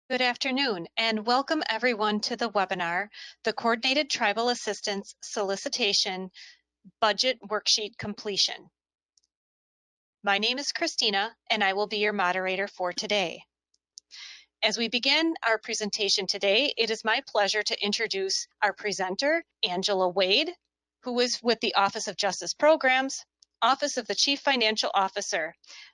Good afternoon, and welcome everyone to the webinar, the Coordinated Tribal Assistance Solicitation Budget Worksheet Completion. My name is Christina, and I will be your moderator for today. As we begin our presentation today, it is my pleasure to introduce our presenter, Angela Wade, who is with the Office of Justice Programs, Office of the Chief Financial Officer.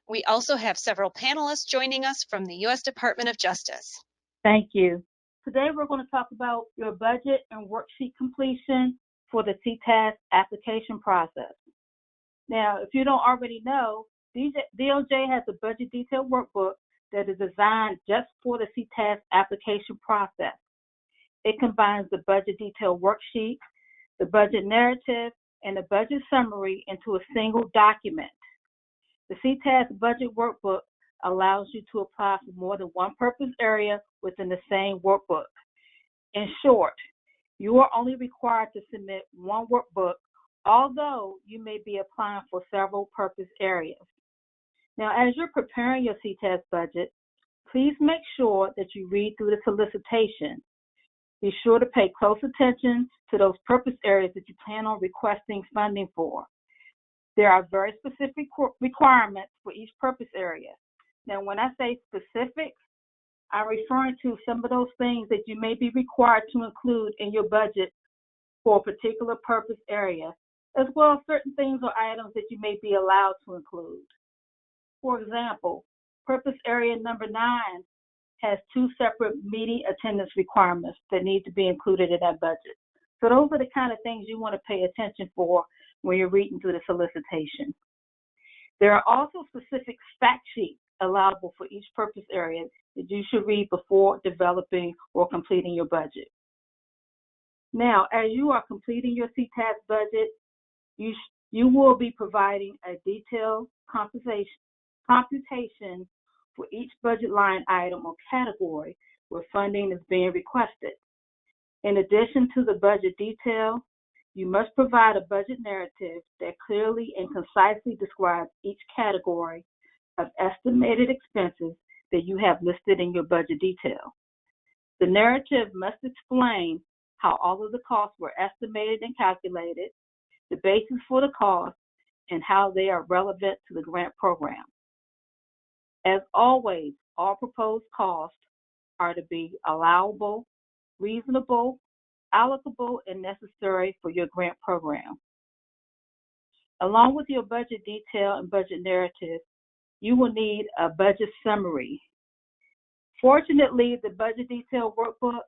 We also have several panelists joining us from the U.S. Department of Justice. Thank you. Today we're going to talk about your budget and worksheet completion for the CTAS application process. Now, if you don't already know, DOJ has a budget detail workbook that is designed just for the CTAS application process. It combines the budget detail worksheet, the budget narrative, and the budget summary into a single document. The CTAS budget workbook allows you to apply for more than one purpose area within the same workbook. In short, you are only required to submit one workbook, although you may be applying for several purpose areas. Now, as you're preparing your CTAS budget, please make sure that you read through the solicitation. Be sure to pay close attention to those purpose areas that you plan on requesting funding for. There are very specific requirements for each purpose area. Now, when I say specific, I'm referring to some of those things that you may be required to include in your budget for a particular purpose area, as well as certain things or items that you may be allowed to include. For example, purpose area number 9 has 2 separate meeting attendance requirements that need to be included in that budget. So those are the kind of things you want to pay attention for when you're reading through the solicitation. There are also specific fact sheets allowable for each purpose area that you should read before developing or completing your budget. Now, as you are completing your CTAS budget, you will be providing a detailed computation for each budget line item or category where funding is being requested. In addition to the budget detail, you must provide a budget narrative that clearly and concisely describes each category of estimated expenses that you have listed in your budget detail. The narrative must explain how all of the costs were estimated and calculated, the basis for the cost, and how they are relevant to the grant program. As always, all proposed costs are to be allowable, reasonable, allocable, and necessary for your grant program. Along with your budget detail and budget narrative, you will need a budget summary. Fortunately, the budget detail workbook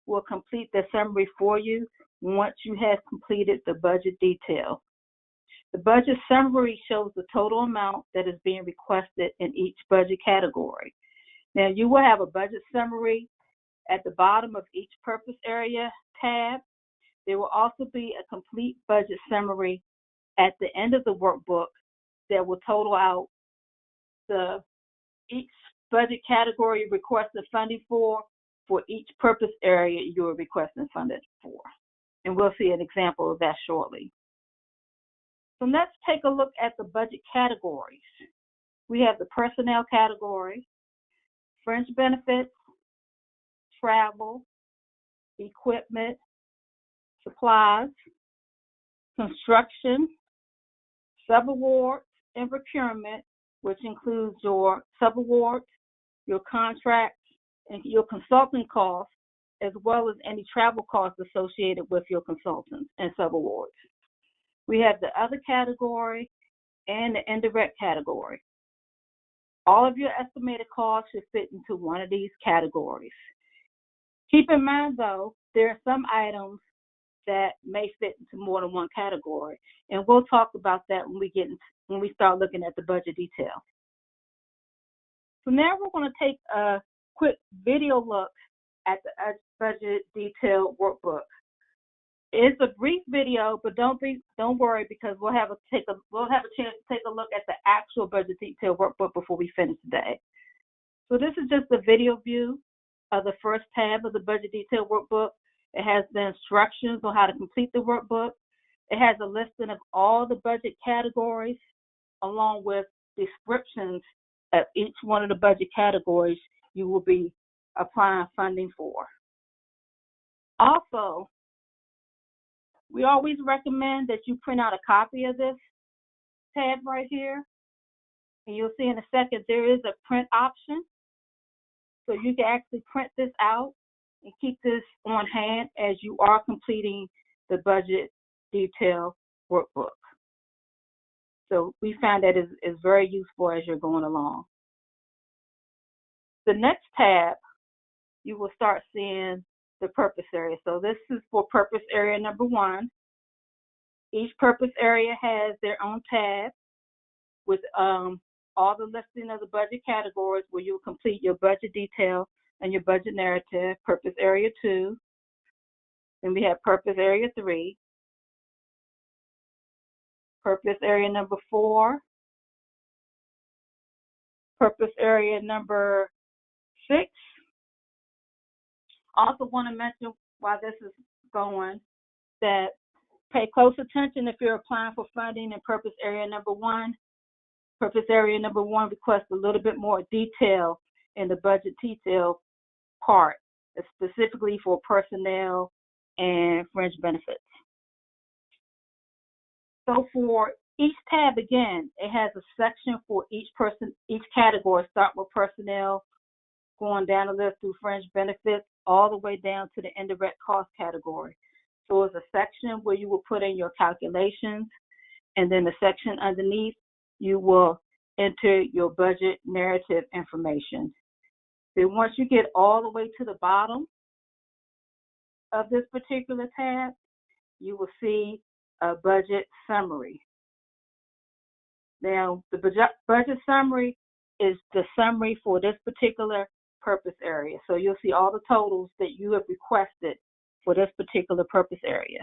will complete the summary for you once you have completed the budget detail. The budget summary shows the total amount that is being requested in each budget category. Now, you will have a budget summary at the bottom of each purpose area tab. There will also be a complete budget summary at the end of the workbook that will total out each budget category you're requesting funding for each purpose area you're requesting funding for. And we'll see an example of that shortly. So let's take a look at the budget categories. We have the personnel category, fringe benefits, travel, equipment, supplies, construction, subawards, and procurement, which includes your subawards, your contracts, and your consulting costs, as well as any travel costs associated with your consultants and subawards. We have the other category and the indirect category. All of your estimated costs should fit into one of these categories. Keep in mind, though, there are some items that may fit into more than one category, and we'll talk about that when we start looking at the budget detail. So now we're going to take a quick video look at the budget detail workbook. It's a brief video, but don't worry, because we'll have a chance to take a look at the actual budget detail workbook before we finish today. So this is just a video view of the first tab of the budget detail workbook. It has the instructions on how to complete the workbook. It has a listing of all the budget categories, along with descriptions of each one of the budget categories you will be applying funding for. Also, we always recommend that you print out a copy of this tab right here. And you'll see in a second there is a print option. So you can actually print this out and keep this on hand as you are completing the budget detail workbook. So we find that is very useful as you're going along. The next tab, you will start seeing the purpose area. So this is for purpose area number 1. Each purpose area has their own tab with all the listing of the budget categories where you'll complete your budget detail and your budget narrative. Purpose area 2. Then we have purpose area 3. Purpose area number 4. Purpose area number 6. Also want to mention while this is going that pay close attention if you're applying for funding in purpose area number 1. Purpose area number 1 requests a little bit more detail in the budget detail part, specifically for personnel and fringe benefits. So for each tab, again, it has a section for each category, start with personnel, going down the list through fringe benefits, all the way down to the indirect cost category. So it's a section where you will put in your calculations, and then the section underneath, you will enter your budget narrative information. Then once you get all the way to the bottom of this particular tab, you will see a budget summary. Now, the budget summary is the summary for this particular purpose area. So you'll see all the totals that you have requested for this particular purpose area.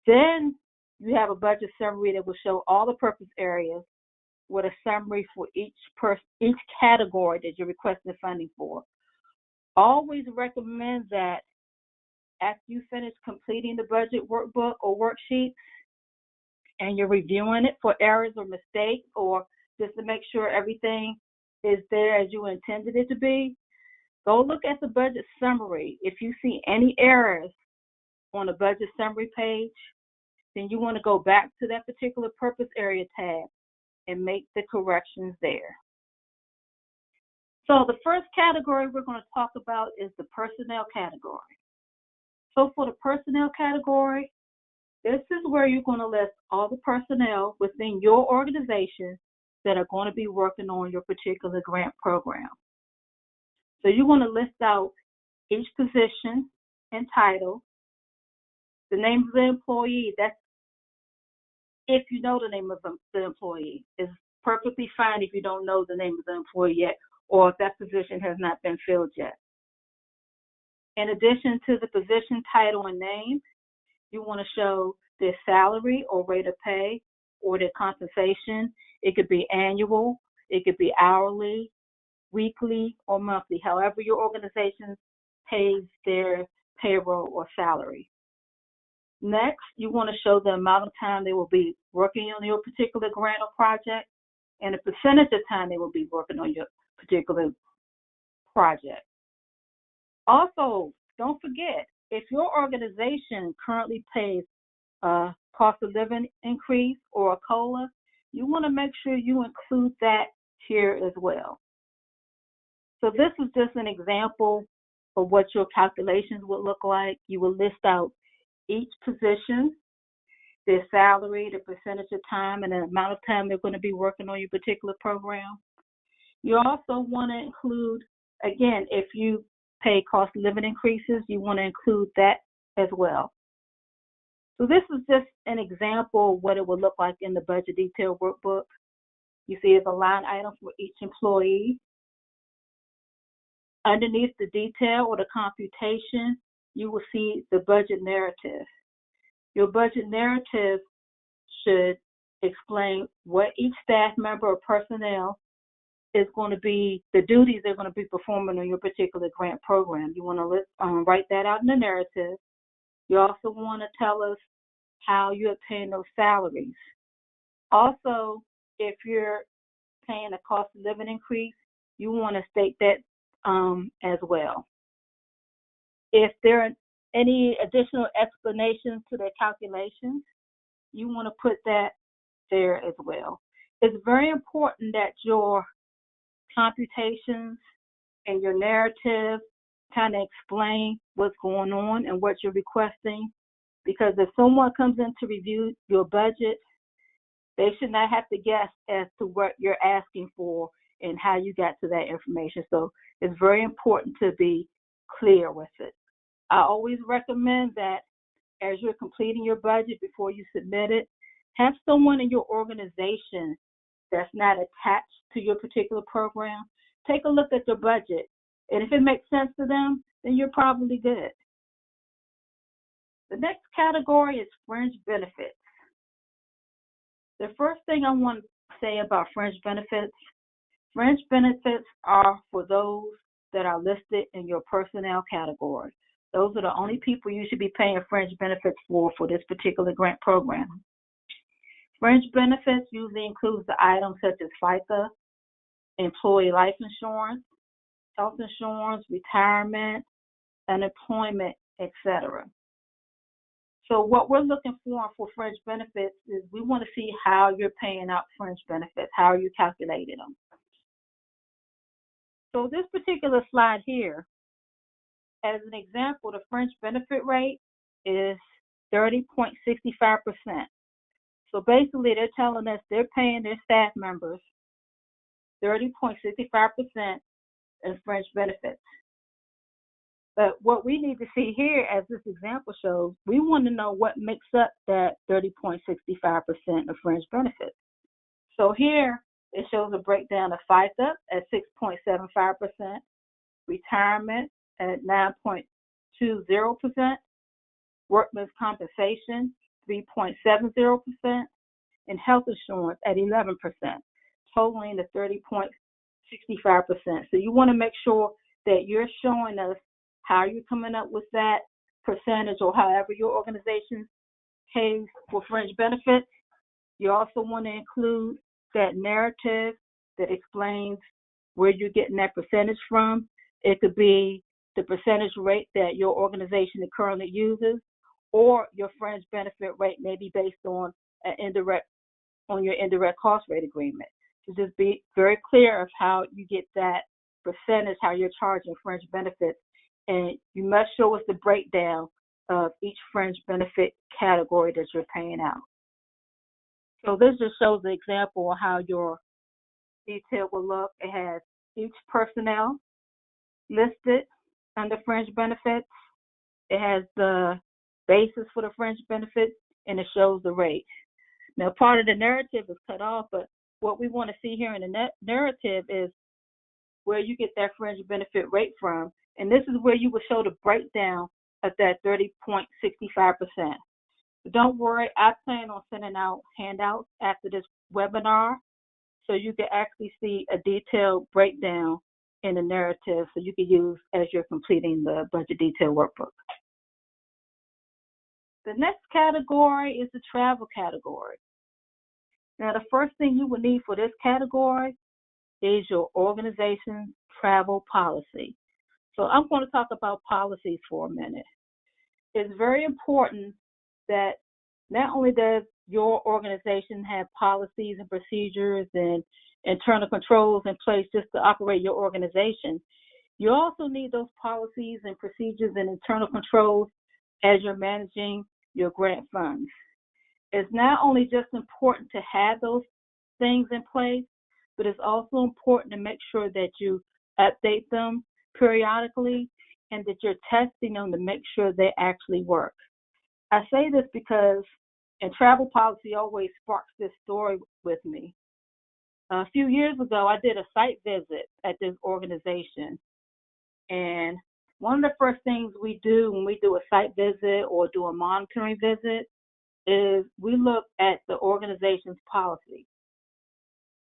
Then you have a budget summary that will show all the purpose areas with a summary for each category that you're requesting funding for. Always recommend that after you finish completing the budget workbook or worksheet and you're reviewing it for errors or mistakes, or just to make sure everything is there as you intended it to be, go look at the budget summary. If you see any errors on the budget summary page, then you want to go back to that particular purpose area tab and make the corrections there. So the first category we're going to talk about is the personnel category. So for the personnel category, this is where you're going to list all the personnel within your organization that are going to be working on your particular grant program. So you want to list out each position and title, the name of the employee. That's if you know the name of the employee. It's perfectly fine if you don't know the name of the employee yet, or if that position has not been filled yet. In addition to the position title and name, you want to show their salary or rate of pay or their compensation. It could be annual, it could be hourly, weekly, or monthly, however your organization pays their payroll or salary. Next, you want to show the amount of time they will be working on your particular grant or project and the percentage of time they will be working on your particular project. Also, don't forget, if your organization currently pays a cost of living increase or a COLA, you want to make sure you include that here as well. So this is just an example of what your calculations would look like. You will list out each position, their salary, the percentage of time, and the amount of time they're going to be working on your particular program. You also want to include, again, if you pay cost of living increases, you want to include that as well. So this is just an example of what it would look like in the budget detail workbook. You see there's a line item for each employee. Underneath the detail or the computation, you will see the budget narrative. Your budget narrative should explain what each staff member or personnel is going to be, the duties they're going to be performing on your particular grant program. You want to write that out in the narrative. You also want to tell us how you obtain those salaries. Also, if you're paying a cost of living increase, you want to state that as well. If there are any additional explanations to their calculations, you want to put that there as well. It's very important that your computations and your narrative kind of explain what's going on and what you're requesting, because if someone comes in to review your budget, they should not have to guess as to what you're asking for and how you got to that information. So it's very important to be clear with it. I always recommend that as you're completing your budget before you submit it, have someone in your organization that's not attached to your particular program take a look at your budget. And if it makes sense to them, then you're probably good. The next category is fringe benefits. The first thing I want to say about fringe benefits are for those that are listed in your personnel category. Those are the only people you should be paying fringe benefits for this particular grant program. Fringe benefits usually includes the items such as FICA, employee life insurance, health insurance, retirement, unemployment, etc. So what we're looking for fringe benefits is we want to see how you're paying out fringe benefits, how are you calculating them. So this particular slide here, as an example, the fringe benefit rate is 30.65%. So basically they're telling us they're paying their staff members 30.65% in fringe benefits. But what we need to see here, as this example shows, we want to know what makes up that 30.65% of fringe benefits. So here it shows a breakdown of FICA at 6.75%, retirement at 9.20%, workman's compensation 3.70%, and health insurance at 11%, totaling the 30.65%. So you want to make sure that you're showing us how you're coming up with that percentage, or however your organization pays for fringe benefits. You also want to include that narrative that explains where you're getting that percentage from. It could be the percentage rate that your organization currently uses, or your fringe benefit rate may be based on your indirect cost rate agreement. So just be very clear of how you get that percentage, how you're charging fringe benefits, and you must show us the breakdown of each fringe benefit category that you're paying out. So this just shows the example of how your detail will look. It has each personnel listed under fringe benefits. It has the basis for the fringe benefits, and it shows the rate. Now, part of the narrative is cut off, but what we want to see here in the narrative is where you get that fringe benefit rate from, and this is where you will show the breakdown of that 30.65%. But don't worry, I plan on sending out handouts after this webinar so you can actually see a detailed breakdown in the narrative so you can use as you're completing the budget detail workbook. The next category is the travel category. Now, the first thing you will need for this category is your organization's travel policy. So I'm going to talk about policies for a minute. It's very important that not only does your organization have policies and procedures and internal controls in place just to operate your organization, you also need those policies and procedures and internal controls as you're managing your grant funds. It's not only just important to have those things in place, but it's also important to make sure that you update them periodically and that you're testing them to make sure they actually work. I say this because and travel policy always sparks this story with me. A few years ago, I did a site visit at this organization, and one of the first things we do when we do a site visit or do a monitoring visit is we look at the organization's policy.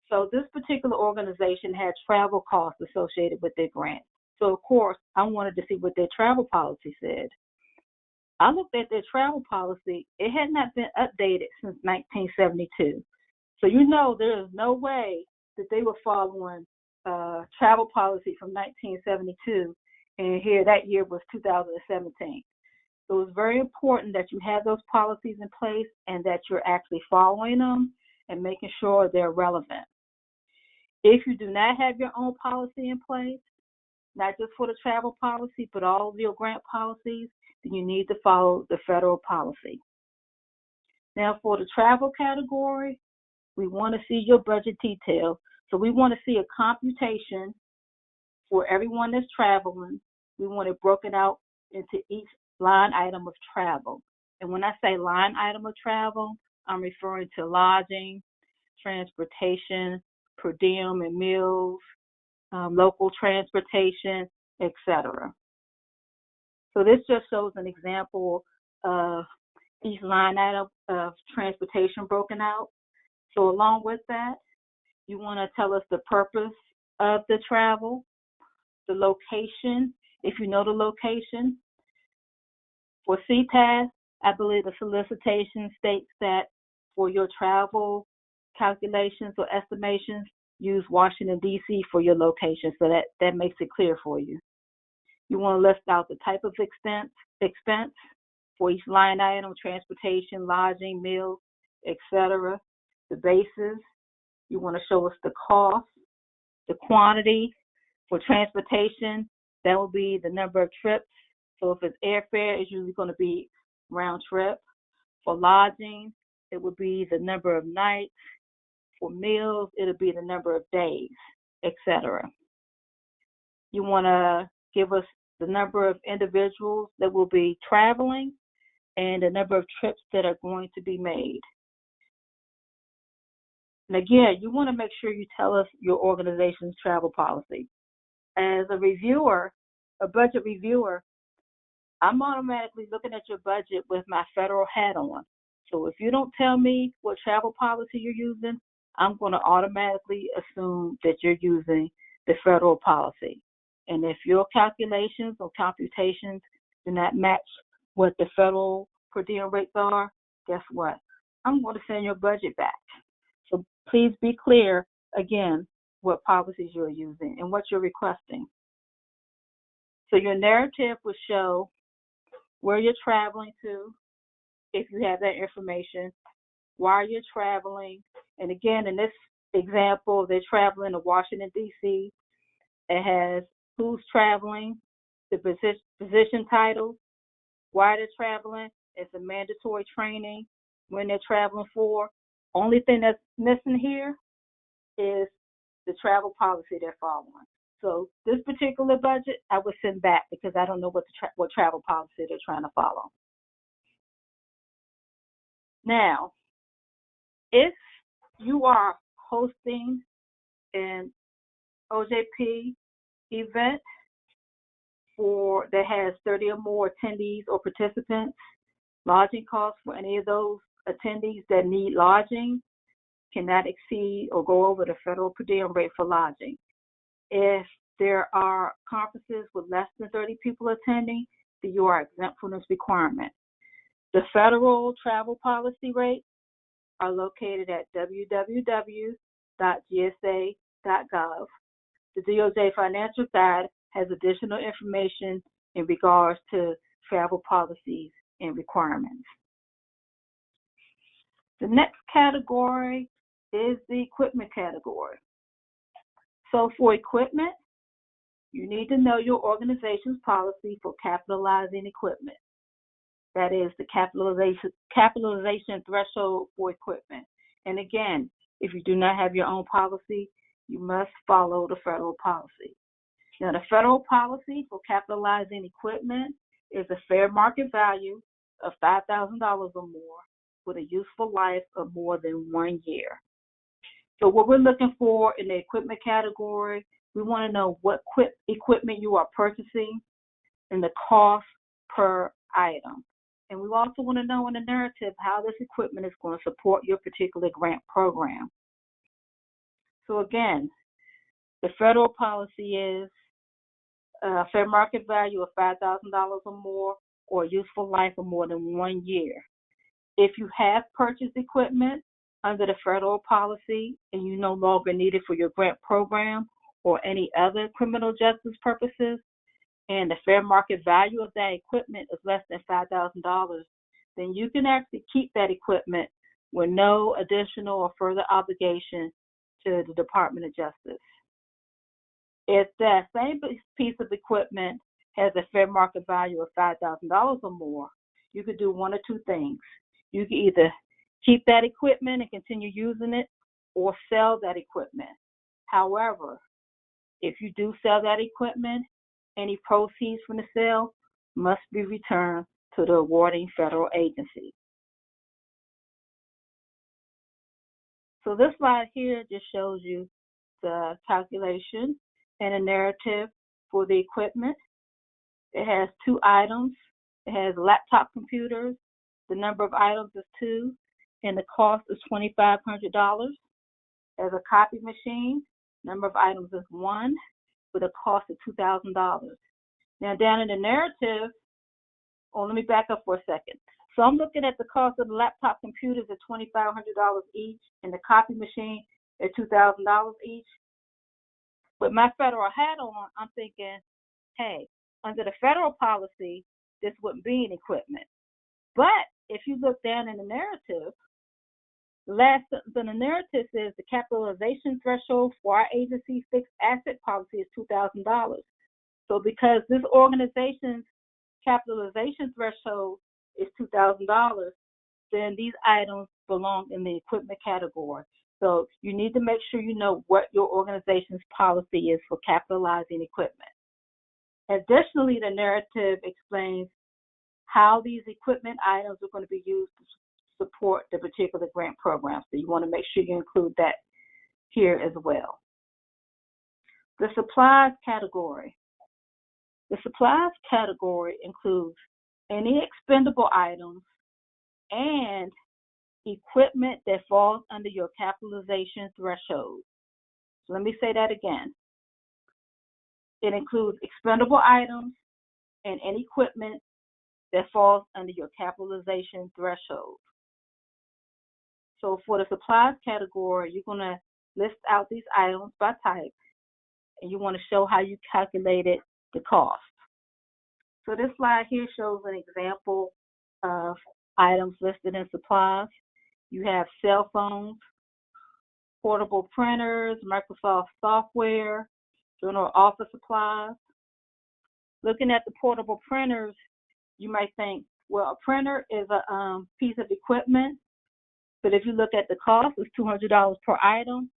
So this particular organization had travel costs associated with their grant. So of course, I wanted to see what their travel policy said. I looked at their travel policy. It had not been updated since 1972. So you know there is no way that they were following travel policy from 1972, and here that year was 2017. So it's very important that you have those policies in place and that you're actually following them and making sure they're relevant. If you do not have your own policy in place, not just for the travel policy, but all of your grant policies, then you need to follow the federal policy. Now, for the travel category, we want to see your budget detail. So we want to see a computation for everyone that's traveling. We want it broken out into each line item of travel. And when I say line item of travel, I'm referring to lodging, transportation, per diem and meals, local transportation, etc. So this just shows an example of each line item of transportation broken out. So along with that, you want to tell us the purpose of the travel, the location, if you know the location. For CTAS, I believe the solicitation states that for your travel calculations or estimations, use Washington, D.C. for your location. So that makes it clear for you. You want to list out the type of expense for each line item, transportation, lodging, meals, etc. The basis. You want to show us the cost, the quantity. For transportation, that will be the number of trips. So if it's airfare, it's usually going to be round trip. For lodging, it would be the number of nights. For meals, it'll be the number of days, etc. You want to give us the number of individuals that will be traveling and the number of trips that are going to be made. And again, you want to make sure you tell us your organization's travel policy. As a reviewer, a budget reviewer, I'm automatically looking at your budget with my federal hat on. So if you don't tell me what travel policy you're using, I'm going to automatically assume that you're using the federal policy. And if your calculations or computations do not match what the federal per diem rates are, guess what? I'm going to send your budget back. So please be clear, again, what policies you're using and what you're requesting. So your narrative will show where you're traveling to, if you have that information, why you're traveling. And again, in this example, they're traveling to Washington, D.C. It has who's traveling, the position title, why they're traveling, it's a mandatory training, when they're traveling for. Only thing that's missing here is the travel policy they're following. So this particular budget, I would send back because I don't know what travel policy they're trying to follow. Now, if you are hosting an OJP event that has 30 or more attendees or participants, lodging costs for any of those attendees that need lodging cannot exceed or go over the federal per diem rate for lodging. If there are conferences with less than 30 people attending, then you are exempt from this requirement. The federal travel policy rates are located at www.gsa.gov. The DOJ Financial Guide has additional information in regards to travel policies and requirements. The next category is the equipment category. So for equipment, you need to know your organization's policy for capitalizing equipment. That is the capitalization threshold for equipment. And again, if you do not have your own policy, you must follow the federal policy. Now, the federal policy for capitalizing equipment is a fair market value of $5,000 or more with a useful life of more than 1 year. So what we're looking for in the equipment category, we want to know what equipment you are purchasing and the cost per item. And we also want to know in the narrative how this equipment is going to support your particular grant program. So again, the federal policy is a fair market value of $5,000 or more or a useful life of more than 1 year. If you have purchased equipment under the federal policy and you no longer need it for your grant program, or any other criminal justice purposes, and the fair market value of that equipment is less than $5,000, then you can actually keep that equipment with no additional or further obligation to the Department of Justice. If that same piece of equipment has a fair market value of $5,000 or more, you could do one or two things. You can either keep that equipment and continue using it, or sell that equipment. However, if you do sell that equipment, any proceeds from the sale must be returned to the awarding federal agency. So this slide here just shows you the calculation and a narrative for the equipment. It has two items. It has laptop computers. The number of items is 2, and the cost is $2,500. As a copy machine, number of items is 1, with a cost of $2,000. Now down in the narrative, let me back up for a second. So I'm looking at the cost of the laptop computers at $2,500 each, and the copy machine at $2,000 each. With my federal hat on, I'm thinking, hey, under the federal policy, this wouldn't be an equipment. But if you look down in the narrative, the narrative says the capitalization threshold for our agency's fixed asset policy is $2,000. So because this organization's capitalization threshold is $2,000, then these items belong in the equipment category. So you need to make sure you know what your organization's policy is for capitalizing equipment. Additionally, the narrative explains how these equipment items are going to be used to support the particular grant program. So you want to make sure you include that here as well. The supplies category. The supplies category includes any expendable items and equipment that falls under your capitalization threshold. So let me say that again. It includes expendable items and any equipment that falls under your capitalization threshold. So for the supplies category, you're going to list out these items by type, and you want to show how you calculated the cost. So this slide here shows an example of items listed in supplies. You have cell phones, portable printers, Microsoft software, general office supplies. Looking at the portable printers, you might think, well, a printer is a piece of equipment, but if you look at the cost, it's $200 per item.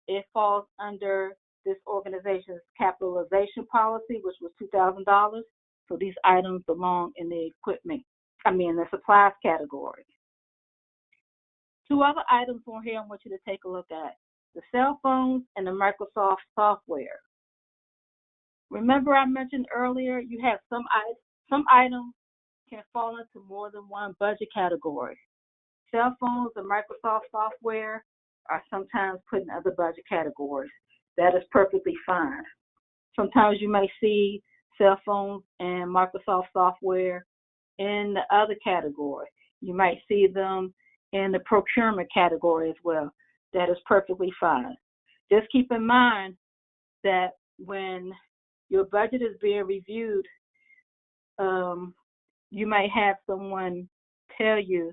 It falls under this organization's capitalization policy, which was $2,000. So these items belong in the the supplies category. Two other items on here I want you to take a look at: the cell phones and the Microsoft software. Remember I mentioned earlier, you have some items can fall into more than one budget category. Cell phones and Microsoft software are sometimes put in other budget categories. That is perfectly fine. Sometimes you may see cell phones and Microsoft software in the other category. You might see them in the procurement category as well. That is perfectly fine. Just keep in mind that when your budget is being reviewed, you might have someone tell you,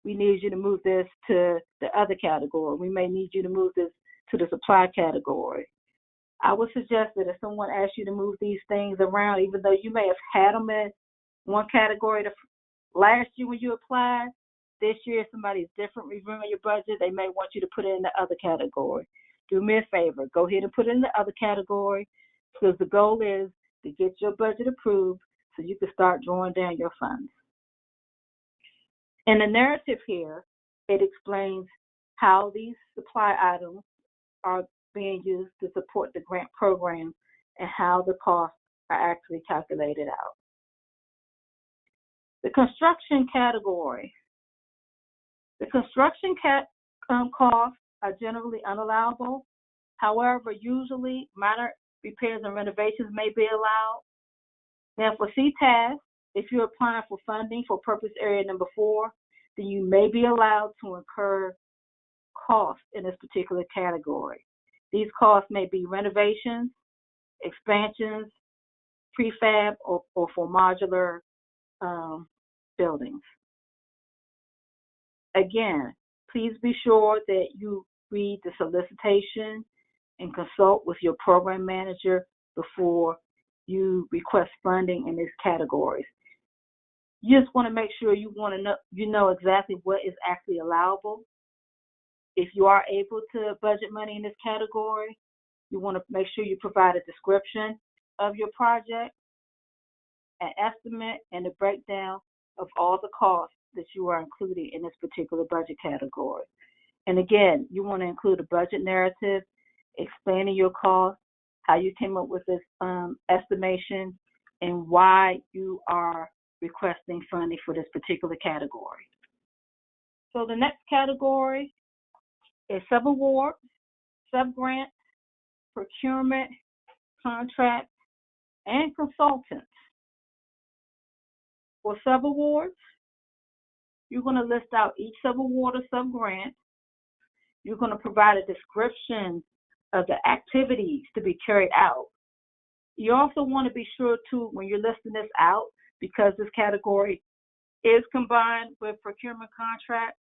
we need you to move this to the other category. We may need you to move this to the supply category. I would suggest that if someone asks you to move these things around, even though you may have had them in one category last year when you applied, this year somebody's different reviewing your budget, they may want you to put it in the other category. Do me a favor, go ahead and put it in the other category, because the goal is to get your budget approved so you can start drawing down your funds. In the narrative here, it explains how these supply items are being used to support the grant program and how the costs are actually calculated out. The construction category. The construction costs are generally unallowable. However, usually minor repairs and renovations may be allowed. Now for CTAS, if you're applying for funding for purpose area number 4, then you may be allowed to incur costs in this particular category. These costs may be renovations, expansions, prefab, or for modular buildings. Again, please be sure that you read the solicitation and consult with your program manager before you request funding in these categories. You just want to make sure you know exactly what is actually allowable. If you are able to budget money in this category, you want to make sure you provide a description of your project, an estimate, and a breakdown of all the costs that you are including in this particular budget category. And again, you want to include a budget narrative explaining your costs, how you came up with this estimation, and why you are requesting funding for this particular category. So the next category is subawards, subgrants, procurement, contracts, and consultants. For subawards, you're going to list out each subaward or subgrant. You're going to provide a description of the activities to be carried out. You also want to be sure too, when you're listing this out, because this category is combined with procurement contracts,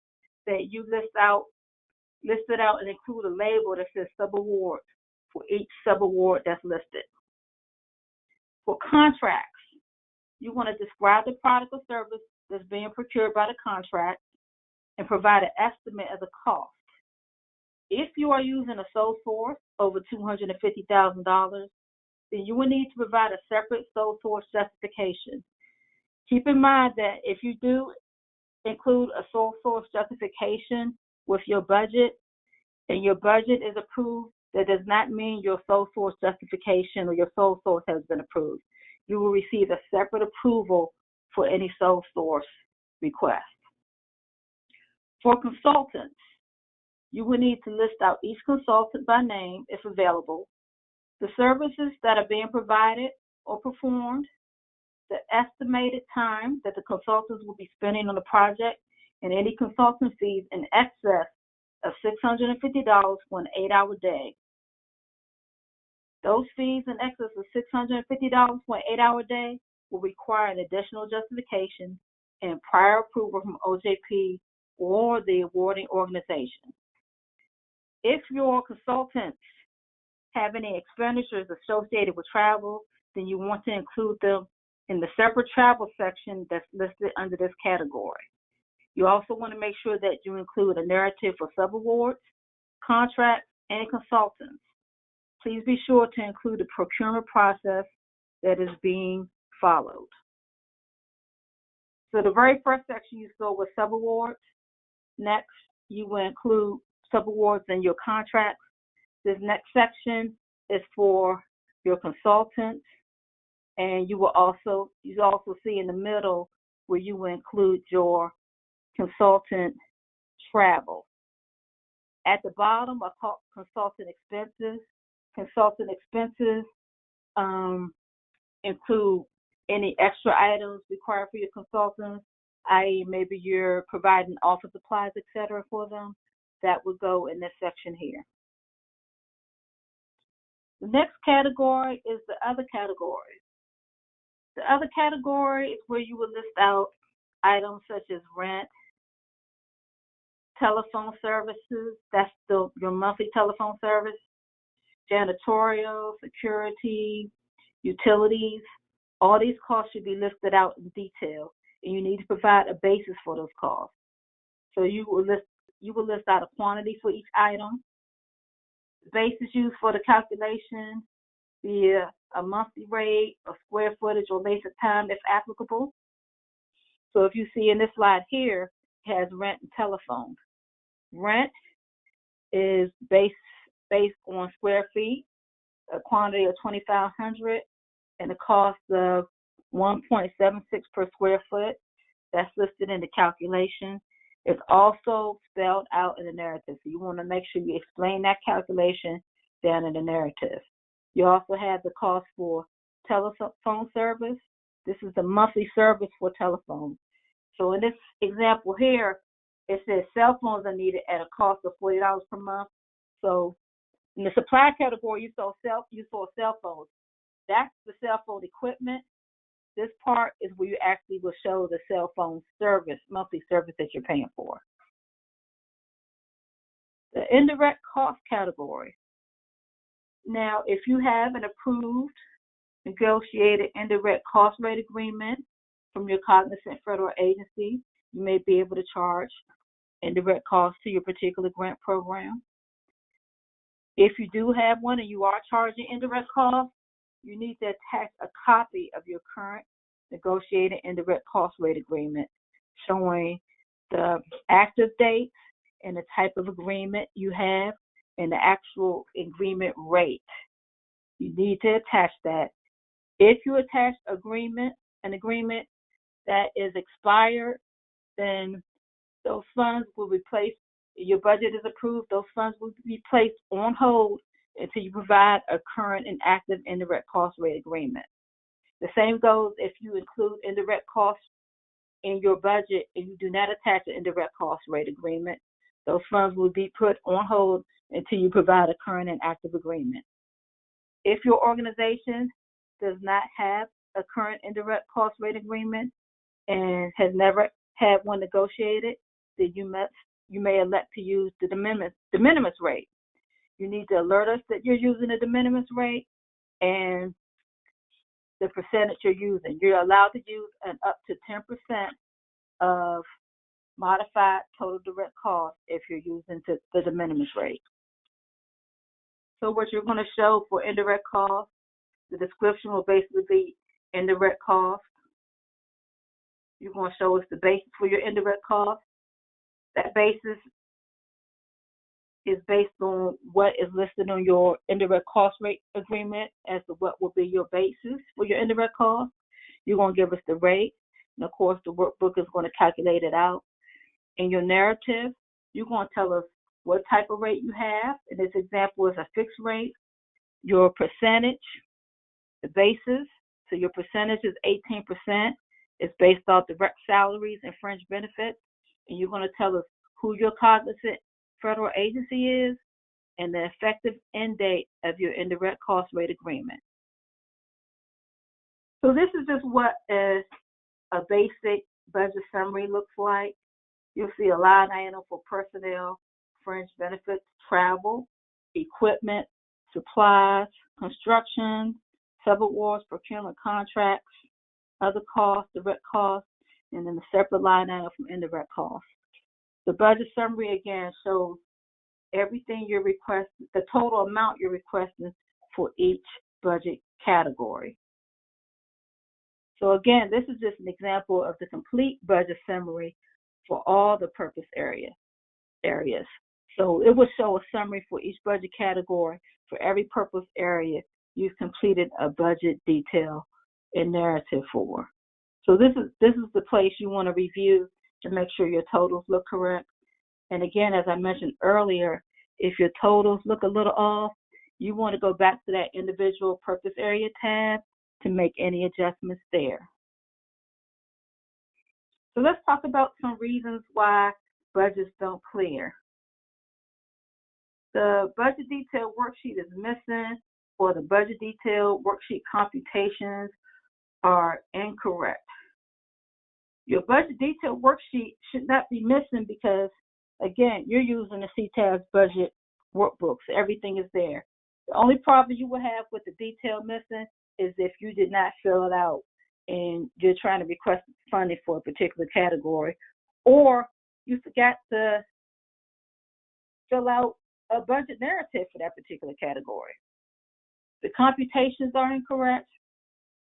that you list it out and include a label that says subaward for each subaward that's listed. For contracts, you want to describe the product or service that's being procured by the contract and provide an estimate of the cost. If you are using a sole source over $250,000, then you will need to provide a separate sole source justification. Keep in mind that if you do include a sole source justification with your budget and your budget is approved, that does not mean your sole source justification or your sole source has been approved. You will receive a separate approval for any sole source request. For consultants, you will need to list out each consultant by name if available, the services that are being provided or performed, the estimated time that the consultants will be spending on the project, and any consultant fees in excess of $650 for an 8-hour day. Those fees in excess of $650 for an 8-hour day will require an additional justification and prior approval from OJP or the awarding organization. If your consultants have any expenditures associated with travel, then you want to include them in the separate travel section that's listed under this category. You also want to make sure that you include a narrative for subawards, contracts, and consultants. Please be sure to include the procurement process that is being followed. So the very first section you saw was subawards. Next, you will include subawards in your contracts. This next section is for your consultants, and you also see in the middle where you will include your consultant travel. At the bottom are called consultant expenses. Consultant expenses include any extra items required for your consultants, i.e. maybe you're providing office supplies, etc. for them. That would go in this section here. The next category is the other category. The other category is where you would list out items such as rent, telephone services, that's your monthly telephone service, janitorial, security, utilities. All these costs should be listed out in detail, and you need to provide a basis for those costs. So you will list out a quantity for each item, the basis used for the calculation, via a monthly rate, or square footage, or basic time if applicable. So if you see in this slide here, it has rent and telephone. Rent is based on square feet, a quantity of 2,500, and a cost of 1.76 per square foot. That's listed in the calculation. It's also spelled out in the narrative, so you want to make sure you explain that calculation down in the narrative. You also have the cost for telephone service. This is the monthly service for telephone. So in this example here, it says cell phones are needed at a cost of $40 per month. So In the supply category, you saw cell phones. That's the cell phone equipment. This part is where you actually will show the cell phone service, monthly service that you're paying for. The indirect cost category. Now, if you have an approved, negotiated indirect cost rate agreement from your cognizant federal agency, you may be able to charge indirect costs to your particular grant program. If you do have one and you are charging indirect costs, you need to attach a copy of your current negotiated indirect cost rate agreement showing the active dates and the type of agreement you have and the actual agreement rate. You need to attach that. If you attach an agreement that is expired, then those funds will be placed, your budget is approved, those funds will be placed on hold until you provide a current and active indirect cost rate agreement. The same goes if you include indirect costs in your budget and you do not attach an indirect cost rate agreement. Those funds will be put on hold until you provide a current and active agreement. If your organization does not have a current indirect cost rate agreement and has never had one negotiated, then you may elect to use the de minimis rate. You need to alert us that you're using the de minimis rate and the percentage you're using. You're allowed to use an up to 10% of modified total direct cost if you're using the de minimis rate. So what you're going to show for indirect cost, the description will basically be indirect cost. You're going to show us the basis for your indirect cost. That basis is based on what is listed on your indirect cost rate agreement as to what will be your basis for your indirect cost. You're going to give us the rate, and of course the workbook is going to calculate it out. In your narrative, you're going to tell us what type of rate you have. In this example, is a fixed rate. Your percentage, the basis, so your percentage is 18%. It's based off direct salaries and fringe benefits. And you're going to tell us who your cognizant federal agency is and the effective end date of your indirect cost rate agreement. So this is just what a basic budget summary looks like. You'll see a line item for personnel, fringe benefits, travel, equipment, supplies, construction, subawards, procurement contracts, other costs, direct costs, and then a separate line item from indirect costs. The budget summary again shows everything you're requesting, the total amount you're requesting for each budget category. So again, this is just an example of the complete budget summary for all the purpose areas. So it will show a summary for each budget category. For every purpose area, you've completed a budget detail and narrative for. So this is the place you want to review to make sure your totals look correct. And again, as I mentioned earlier, if your totals look a little off, you want to go back to that individual purpose area tab to make any adjustments there. So let's talk about some reasons why budgets don't clear. The budget detail worksheet is missing, or the budget detail worksheet computations are incorrect. Your budget detail worksheet should not be missing because, again, you're using the CTAS budget workbook, so everything is there. The only problem you will have with the detail missing is if you did not fill it out and you're trying to request funding for a particular category, or you forgot to fill out a budget narrative for that particular category. The computations are incorrect.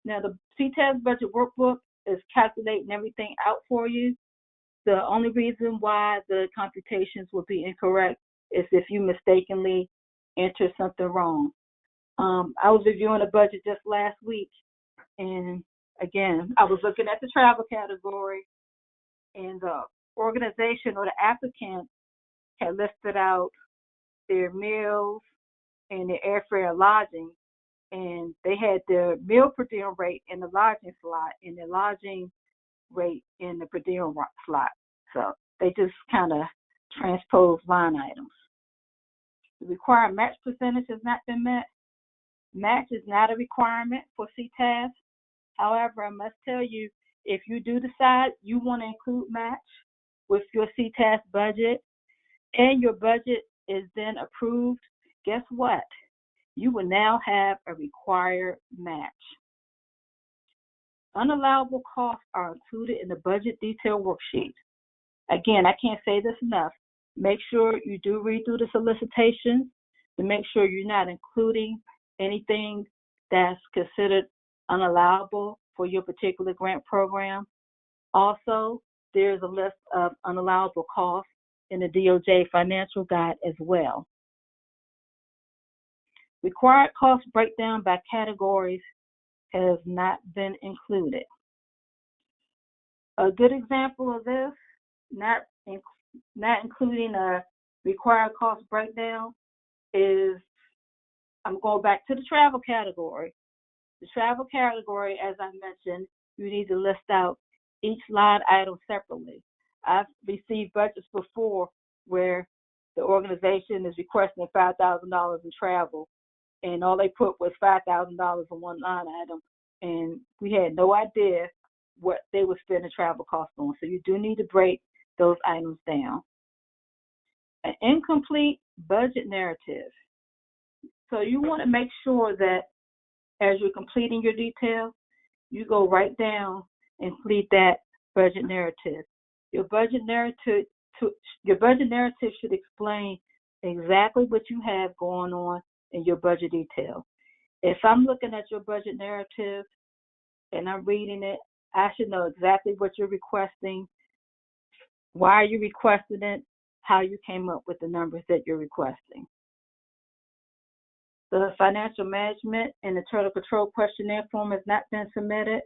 Now, the CTAS budget workbook is calculating everything out for you. The only reason why the computations will be incorrect is if you mistakenly enter something wrong. I was reviewing a budget just last week, and again, I was looking at the travel category, and the organization or the applicant had listed out their meals and their airfare and lodging, and they had their meal per diem rate in the lodging slot and their lodging rate in the per diem slot. So they just kind of transposed line items. The required match percentage has not been met. Match is not a requirement for CTAS. However, I must tell you, if you do decide you want to include match with your CTAS budget and your budget is then approved, guess what? You will now have a required match. Unallowable costs are included in the budget detail worksheet. Again, I can't say this enough. Make sure you do read through the solicitation to make sure you're not including anything that's considered unallowable for your particular grant program. Also, there's a list of unallowable costs in the DOJ financial guide as well. Required cost breakdown by categories has not been included. A good example of this, not including a required cost breakdown, is I'm going back to the travel category. The travel category, as I mentioned, you need to list out each line item separately. I've received budgets before where the organization is requesting $5,000 in travel, and all they put was $5,000 in one line item, and we had no idea what they would spend the travel costs on. So you do need to break those items down. An incomplete budget narrative. So you want to make sure that as you're completing your detail, you go right down and complete that budget narrative. Your budget narrative should explain exactly what you have going on in your budget detail. If I'm looking at your budget narrative and I'm reading it, I should know exactly what you're requesting, why you're requesting it, how you came up with the numbers that you're requesting. The financial management and internal control questionnaire form has not been submitted.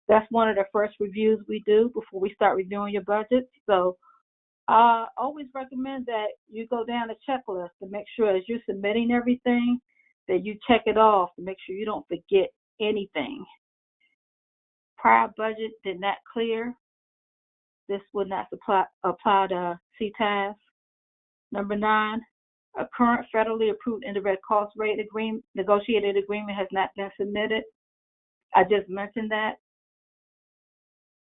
That's one of the first reviews we do before we start reviewing your budget. So I always recommend that you go down a checklist to make sure as you're submitting everything that you check it off to make sure you don't forget anything. Prior budget did not clear. This would not apply to CTAS. Number 9, a current federally approved indirect cost rate agreement, negotiated agreement has not been submitted. I just mentioned that.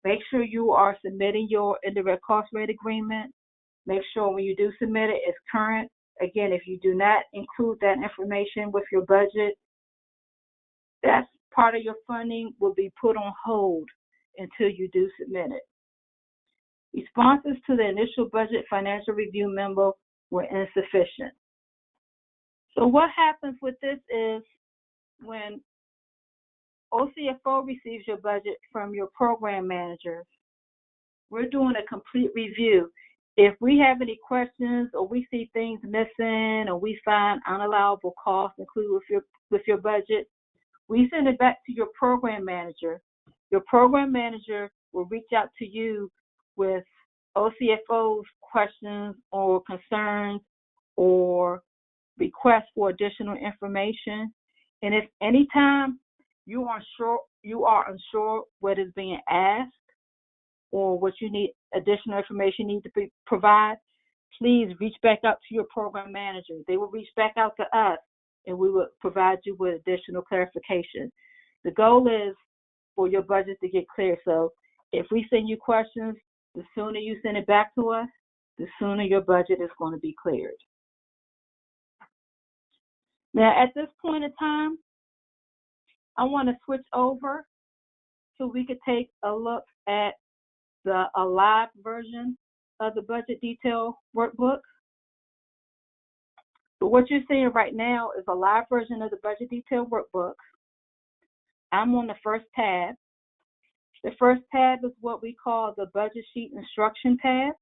Make sure you are submitting your indirect cost rate agreement. Make sure when you do submit it, it's current. Again, if you do not include that information with your budget, that part of your funding will be put on hold until you do submit it. Responses to the initial budget financial review memo were insufficient. So what happens with this is when OCFO receives your budget from your program manager, we're doing a complete review. If we have any questions or we see things missing or we find unallowable costs included with your budget, we send it back to your program manager. Your program manager will reach out to you with OCFO's questions or concerns or requests for additional information. And if anytime you are unsure what is being asked or what you need additional information you need to provide, please reach back out to your program manager. They will reach back out to us and we will provide you with additional clarification. The goal is for your budget to get clear. So if we send you questions, the sooner you send it back to us, the sooner your budget is going to be cleared. Now, at this point in time, I want to switch over so we could take a look at a live version of the budget detail workbook. But what you're seeing right now is a live version of the budget detail workbook. I'm on the first tab. The first tab is what we call the budget sheet instruction tab.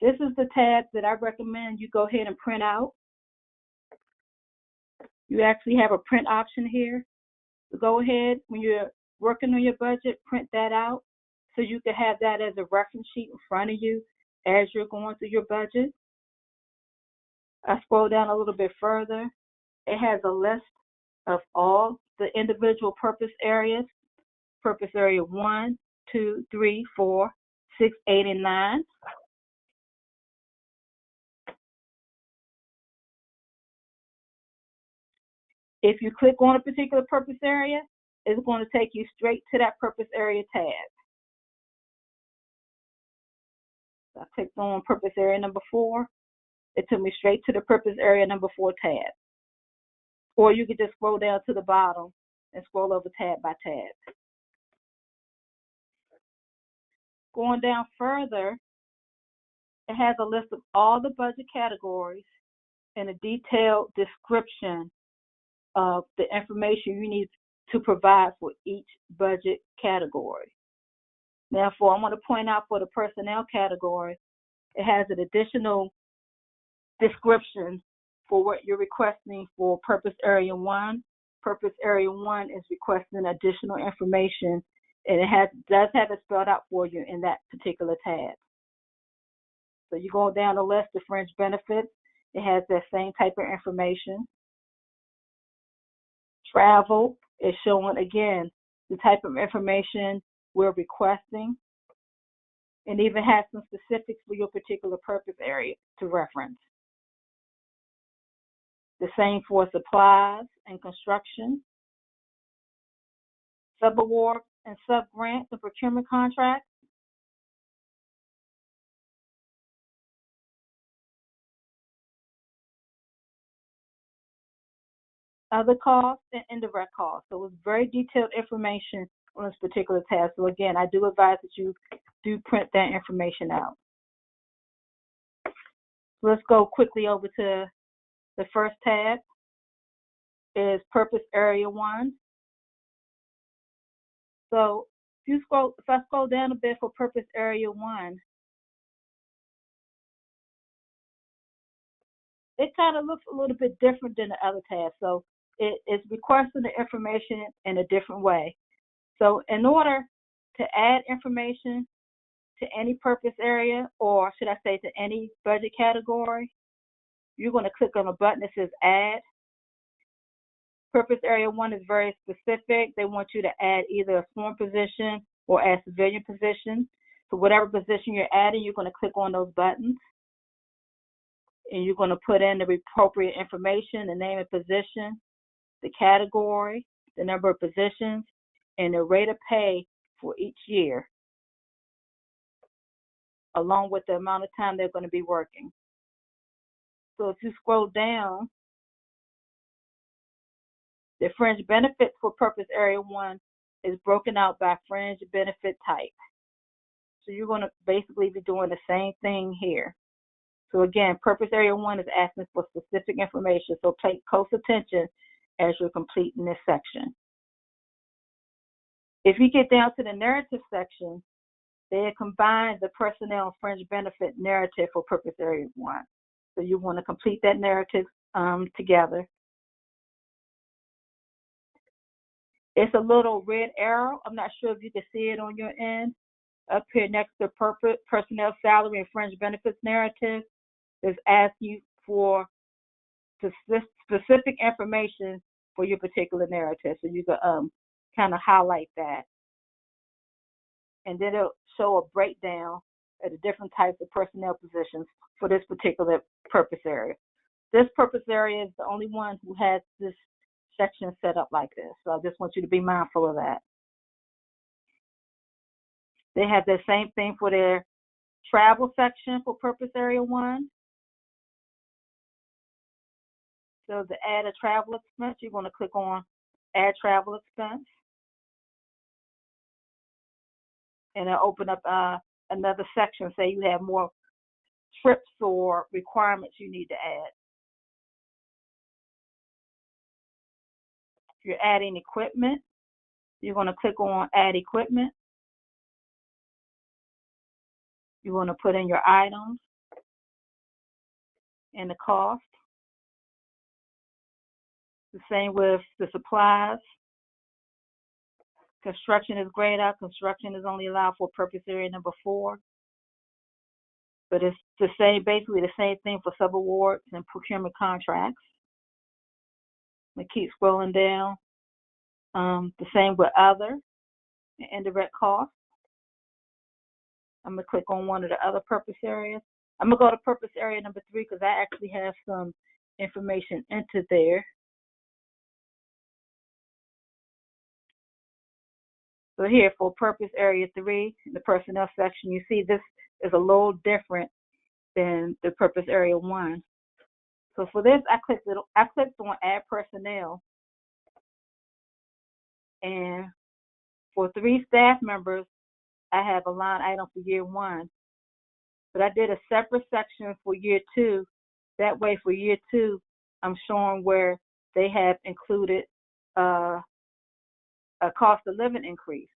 This is the tab that I recommend you go ahead and print out. You actually have a print option here. So go ahead, when you're working on your budget, print that out so you can have that as a reference sheet in front of you as you're going through your budget. I scroll down a little bit further. It has a list of all the individual purpose areas. Purpose area 1, 2, 3, 4, 6, 8, and 9. If you click on a particular purpose area, it's going to take you straight to that purpose area tab. So I clicked on purpose area number 4. It took me straight to the purpose area number 4 tab. Or you could just scroll down to the bottom and scroll over tab by tab. Going down further, it has a list of all the budget categories and a detailed description of the information you need to provide for each budget category. Therefore, I want to point out for the personnel category, it has an additional description for what you're requesting for Purpose Area 1. Purpose Area 1 is requesting additional information, and it does have it spelled out for you in that particular tab. So you go down the list of Fringe Benefits, it has that same type of information. Travel is showing, again, the type of information we're requesting, and even has some specifics for your particular purpose area to reference. The same for supplies and construction, subawards and sub-grants and procurement contracts. Other costs and indirect costs. So it's very detailed information on this particular tab. So again, I do advise that you do print that information out. So let's go quickly over to the first tab, is Purpose Area 1. So if I scroll down a bit for Purpose Area 1, it kind of looks a little bit different than the other tabs. So it's requesting the information in a different way. So in order to add information to any purpose area, or should I say to any budget category, you're going to click on a button that says Add. Purpose Area 1 is very specific. They want you to add either a sworn position or a civilian position. So whatever position you're adding, you're going to click on those buttons, and you're going to put in the appropriate information, the name of position, the category, the number of positions, and the rate of pay for each year, along with the amount of time they're going to be working. So if you scroll down, the Fringe Benefits for Purpose Area 1 is broken out by Fringe Benefit type. So you're going to basically be doing the same thing here. So again, Purpose Area 1 is asking for specific information, so pay close attention as you're completing this section. If you get down to the narrative section, they combine the personnel and fringe benefit narrative for Purpose Area 1. So you want to complete that narrative together. It's a little red arrow. I'm not sure if you can see it on your end. Up here next to personnel salary and fringe benefits narrative, is asking you for specific information for your particular narrative. So you can kind of highlight that. And then it'll show a breakdown of the different types of personnel positions for this particular purpose area. This purpose area is the only one who has this section set up like this. So I just want you to be mindful of that. They have the same thing for their travel section for Purpose Area 1. So to add a travel expense, you're going to click on Add Travel Expense. And it'll open up another section. Say you have more trips or requirements you need to add. If you're adding equipment, you're going to click on Add Equipment. You want to put in your items and the cost. The same with the supplies. Construction is grayed out. Construction is only allowed for purpose area number 4. But it's the same, basically the same thing for subawards and procurement contracts. We keep scrolling down. The same with other and indirect costs. I'm going to click on one of the other purpose areas. I'm going to go to purpose area number 3 because I actually have some information entered there. So here for purpose area 3, in the personnel section, you see this is a little different than the purpose area 1. So for this, I clicked on add personnel, and for 3 staff members, I have a line item for year 1, but I did a separate section for year 2. That way for year 2, I'm showing where they have included a cost of living increase.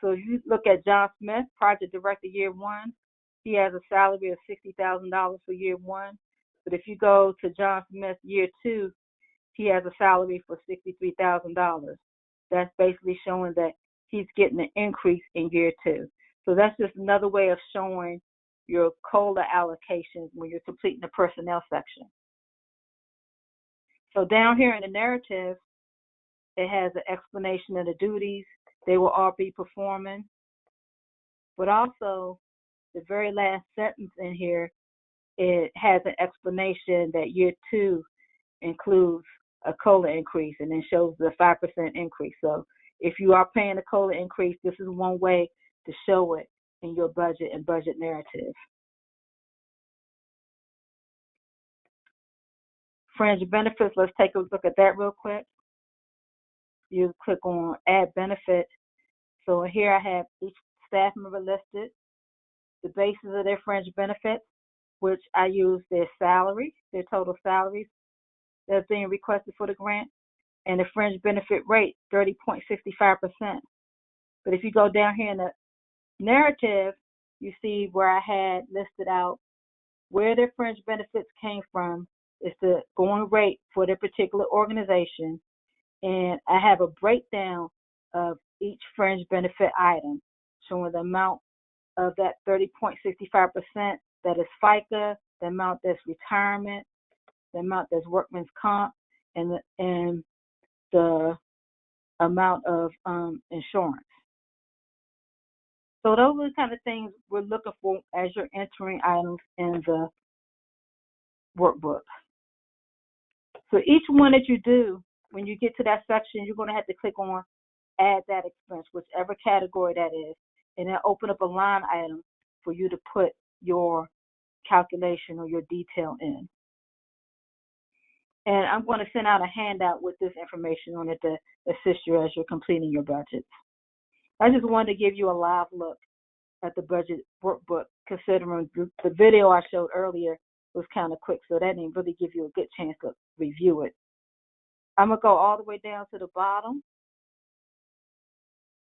So if you look at John Smith, project director year 1, he has a salary of $60,000 for year 1. But if you go to John Smith year 2, he has a salary for $63,000. That's basically showing that he's getting an increase in year 2. So that's just another way of showing your COLA allocations when you're completing the personnel section. So down here in the narrative, it has an explanation of the duties they will all be performing, but also the very last sentence in here, it has an explanation that year 2 includes a COLA increase, and then shows the 5% increase. So if you are paying a COLA increase, this is one way to show it in your budget and budget narrative. Fringe benefits, let's take a look at that real quick. You click on add benefit. So here I have each staff member listed, the basis of their fringe benefits, which I use their salary, their total salaries that's being requested for the grant, and the fringe benefit rate, 30.65%. But if you go down here in the narrative, you see where I had listed out where their fringe benefits came from. It's the going rate for their particular organization, and I have a breakdown of each fringe benefit item, showing the amount of that 30.65% that is FICA, the amount that's retirement, the amount that's workman's comp, and the amount of insurance. So those are the kind of things we're looking for as you're entering items in the workbook. So each one that you do, when you get to that section, you're going to have to click on add that expense, whichever category that is, and then open up a line item for you to put your calculation or your detail in. And I'm going to send out a handout with this information on it to assist you as you're completing your budgets. I just wanted to give you a live look at the budget workbook, considering the video I showed earlier was kind of quick, so that didn't really give you a good chance to review it. I'm going to go all the way down to the bottom.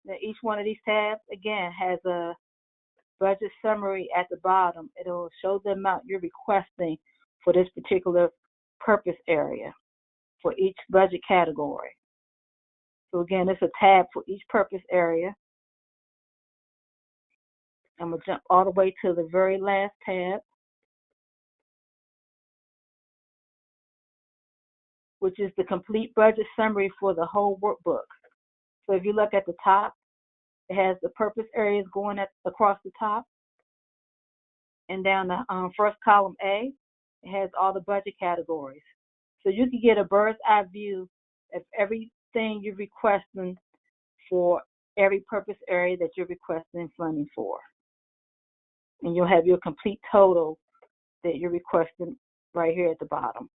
Now, each one of these tabs, again, has a budget summary at the bottom. It'll show the amount you're requesting for this particular purpose area for each budget category. So again, it's a tab for each purpose area. I'm going to jump all the way to the very last tab, which is the complete budget summary for the whole workbook. So if you look at the top, it has the purpose areas going across the top. And down the first column A, it has all the budget categories. So you can get a bird's eye view of everything you're requesting for every purpose area that you're requesting funding for. And you'll have your complete total that you're requesting right here at the bottom.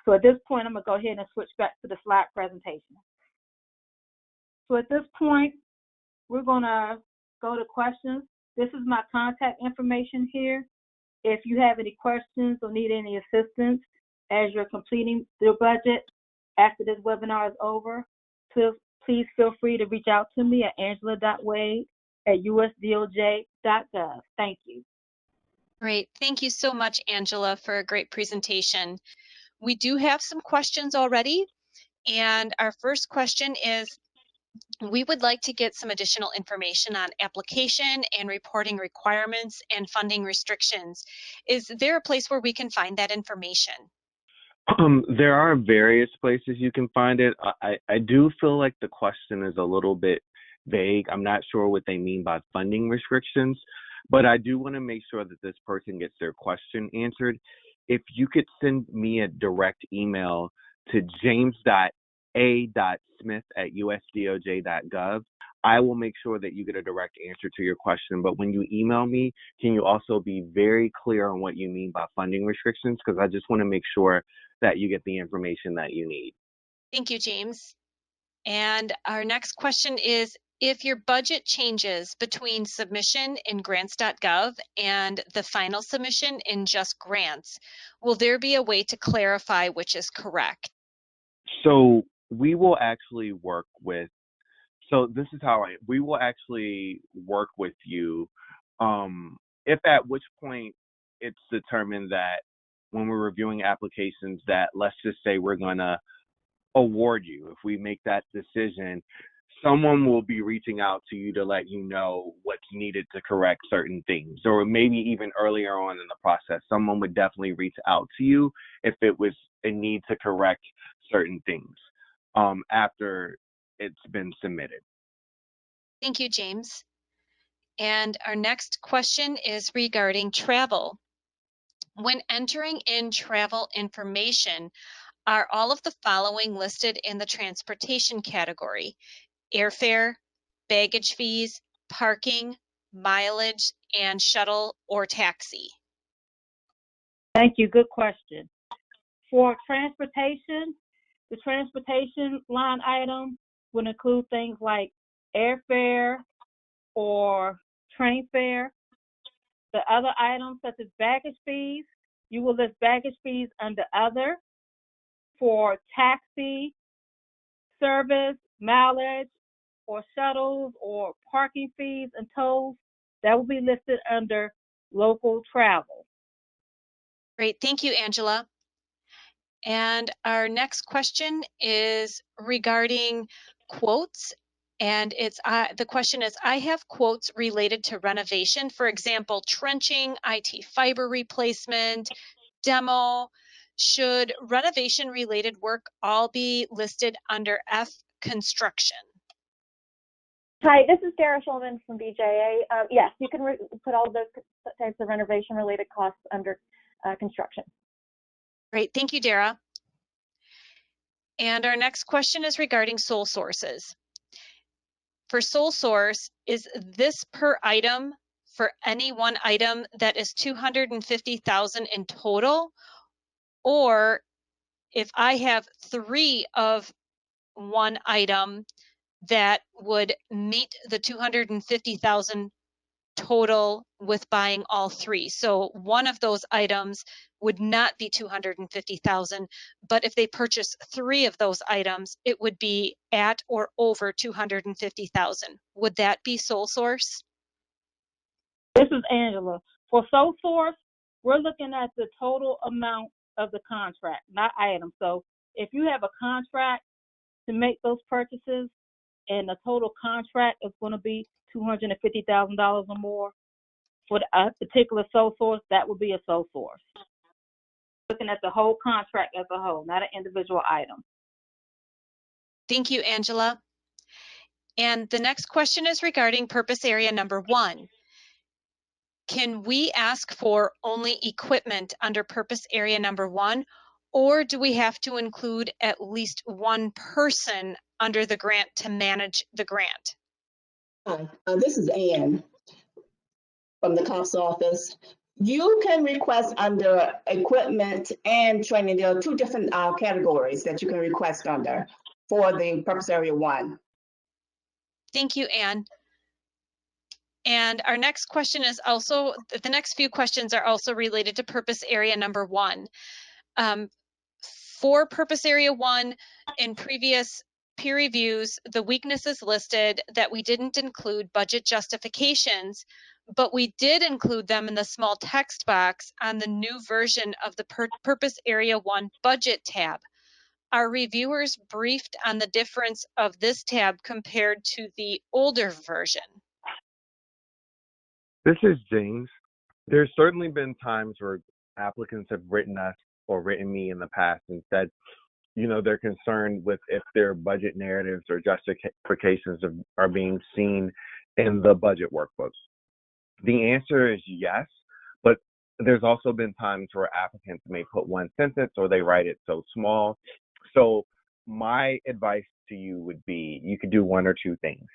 So at this point, I'm going to go ahead and switch back to the slide presentation. So at this point, we're going to go to questions. This is my contact information here. If you have any questions or need any assistance as you're completing your budget after this webinar is over, please feel free to reach out to me at angela.wade@usdoj.gov. Thank you. Great. Thank you so much, Angela, for a great presentation. We do have some questions already, and our first question is, we would like to get some additional information on application and reporting requirements and funding restrictions. Is there a place where we can find that information? There are various places you can find it. I do feel like the question is a little bit vague. I'm not sure what they mean by funding restrictions, but I do want to make sure that this person gets their question answered. If you could send me a direct email to james.a a.smith@usdoj.gov. I will make sure that you get a direct answer to your question. But when you email me, can you also be very clear on what you mean by funding restrictions? Because I just want to make sure that you get the information that you need. Thank you, James. And our next question is, if your budget changes between submission in grants.gov and the final submission in just grants, will there be a way to clarify which is correct? So we will actually work with, so this is how we will actually work with you. If at which point it's determined that when we're reviewing applications that, let's just say we're going to award you, if we make that decision, someone will be reaching out to you to let you know what's needed to correct certain things. Or maybe even earlier on in the process, someone would definitely reach out to you if it was a need to correct certain things after it's been submitted. Thank you, James. And our next question is regarding travel. When entering in travel information, are all of the following listed in the transportation category? Airfare, baggage fees, parking, mileage, and shuttle or taxi? Thank you. Good question. For transportation, the transportation line item would include things like airfare or train fare. The other items, such as baggage fees, you will list baggage fees under other. For taxi, service, mileage, or shuttles, or parking fees and tolls, that will be listed under local travel. Great, thank you, Angela. And our next question is regarding quotes. And it's the question is, I have quotes related to renovation, for example, trenching, IT fiber replacement, demo. Should renovation related work all be listed under F, construction? Hi, this is Sarah Schulman from BJA. Yes, you can put all those types of renovation related costs under construction. Great, thank you, Dara. And our next question is regarding sole sources. For sole source, is this per item for any one item that is 250,000 in total? Or if I have 3 of one item that would meet the 250,000 total with buying all 3. So one of those items would not be 250,000, but if they purchase 3 of those items, it would be at or over 250,000. Would that be sole source? This is Angela. For sole source, we're looking at the total amount of the contract, not items. So if you have a contract to make those purchases and the total contract is going to be $250,000 or more, for a particular sole source, that would be a sole source. Looking at the whole contract as a whole, not an individual item. Thank you, Angela. And the next question is regarding purpose area number 1. Can we ask for only equipment under purpose area number 1, or do we have to include at least one person under the grant to manage the grant? Hi, this is Ann from the COPS office. You can request under equipment and training. There are 2 different categories that you can request under for the purpose area 1. Thank you, Ann. And our next question is also, the next few questions are also related to purpose area number 1. For purpose area 1, in previous peer reviews, the weaknesses listed that we didn't include budget justifications, but we did include them in the small text box on the new version of the purpose area 1 budget tab. Are reviewers briefed on the difference of this tab compared to the older version? This is James. There's certainly been times where applicants have written us or written me in the past and said, they're concerned with if their budget narratives or justifications are being seen in the budget workbooks. The answer is yes, but there's also been times where applicants may put one sentence or they write it so small. So my advice to you would be you could do one or two things.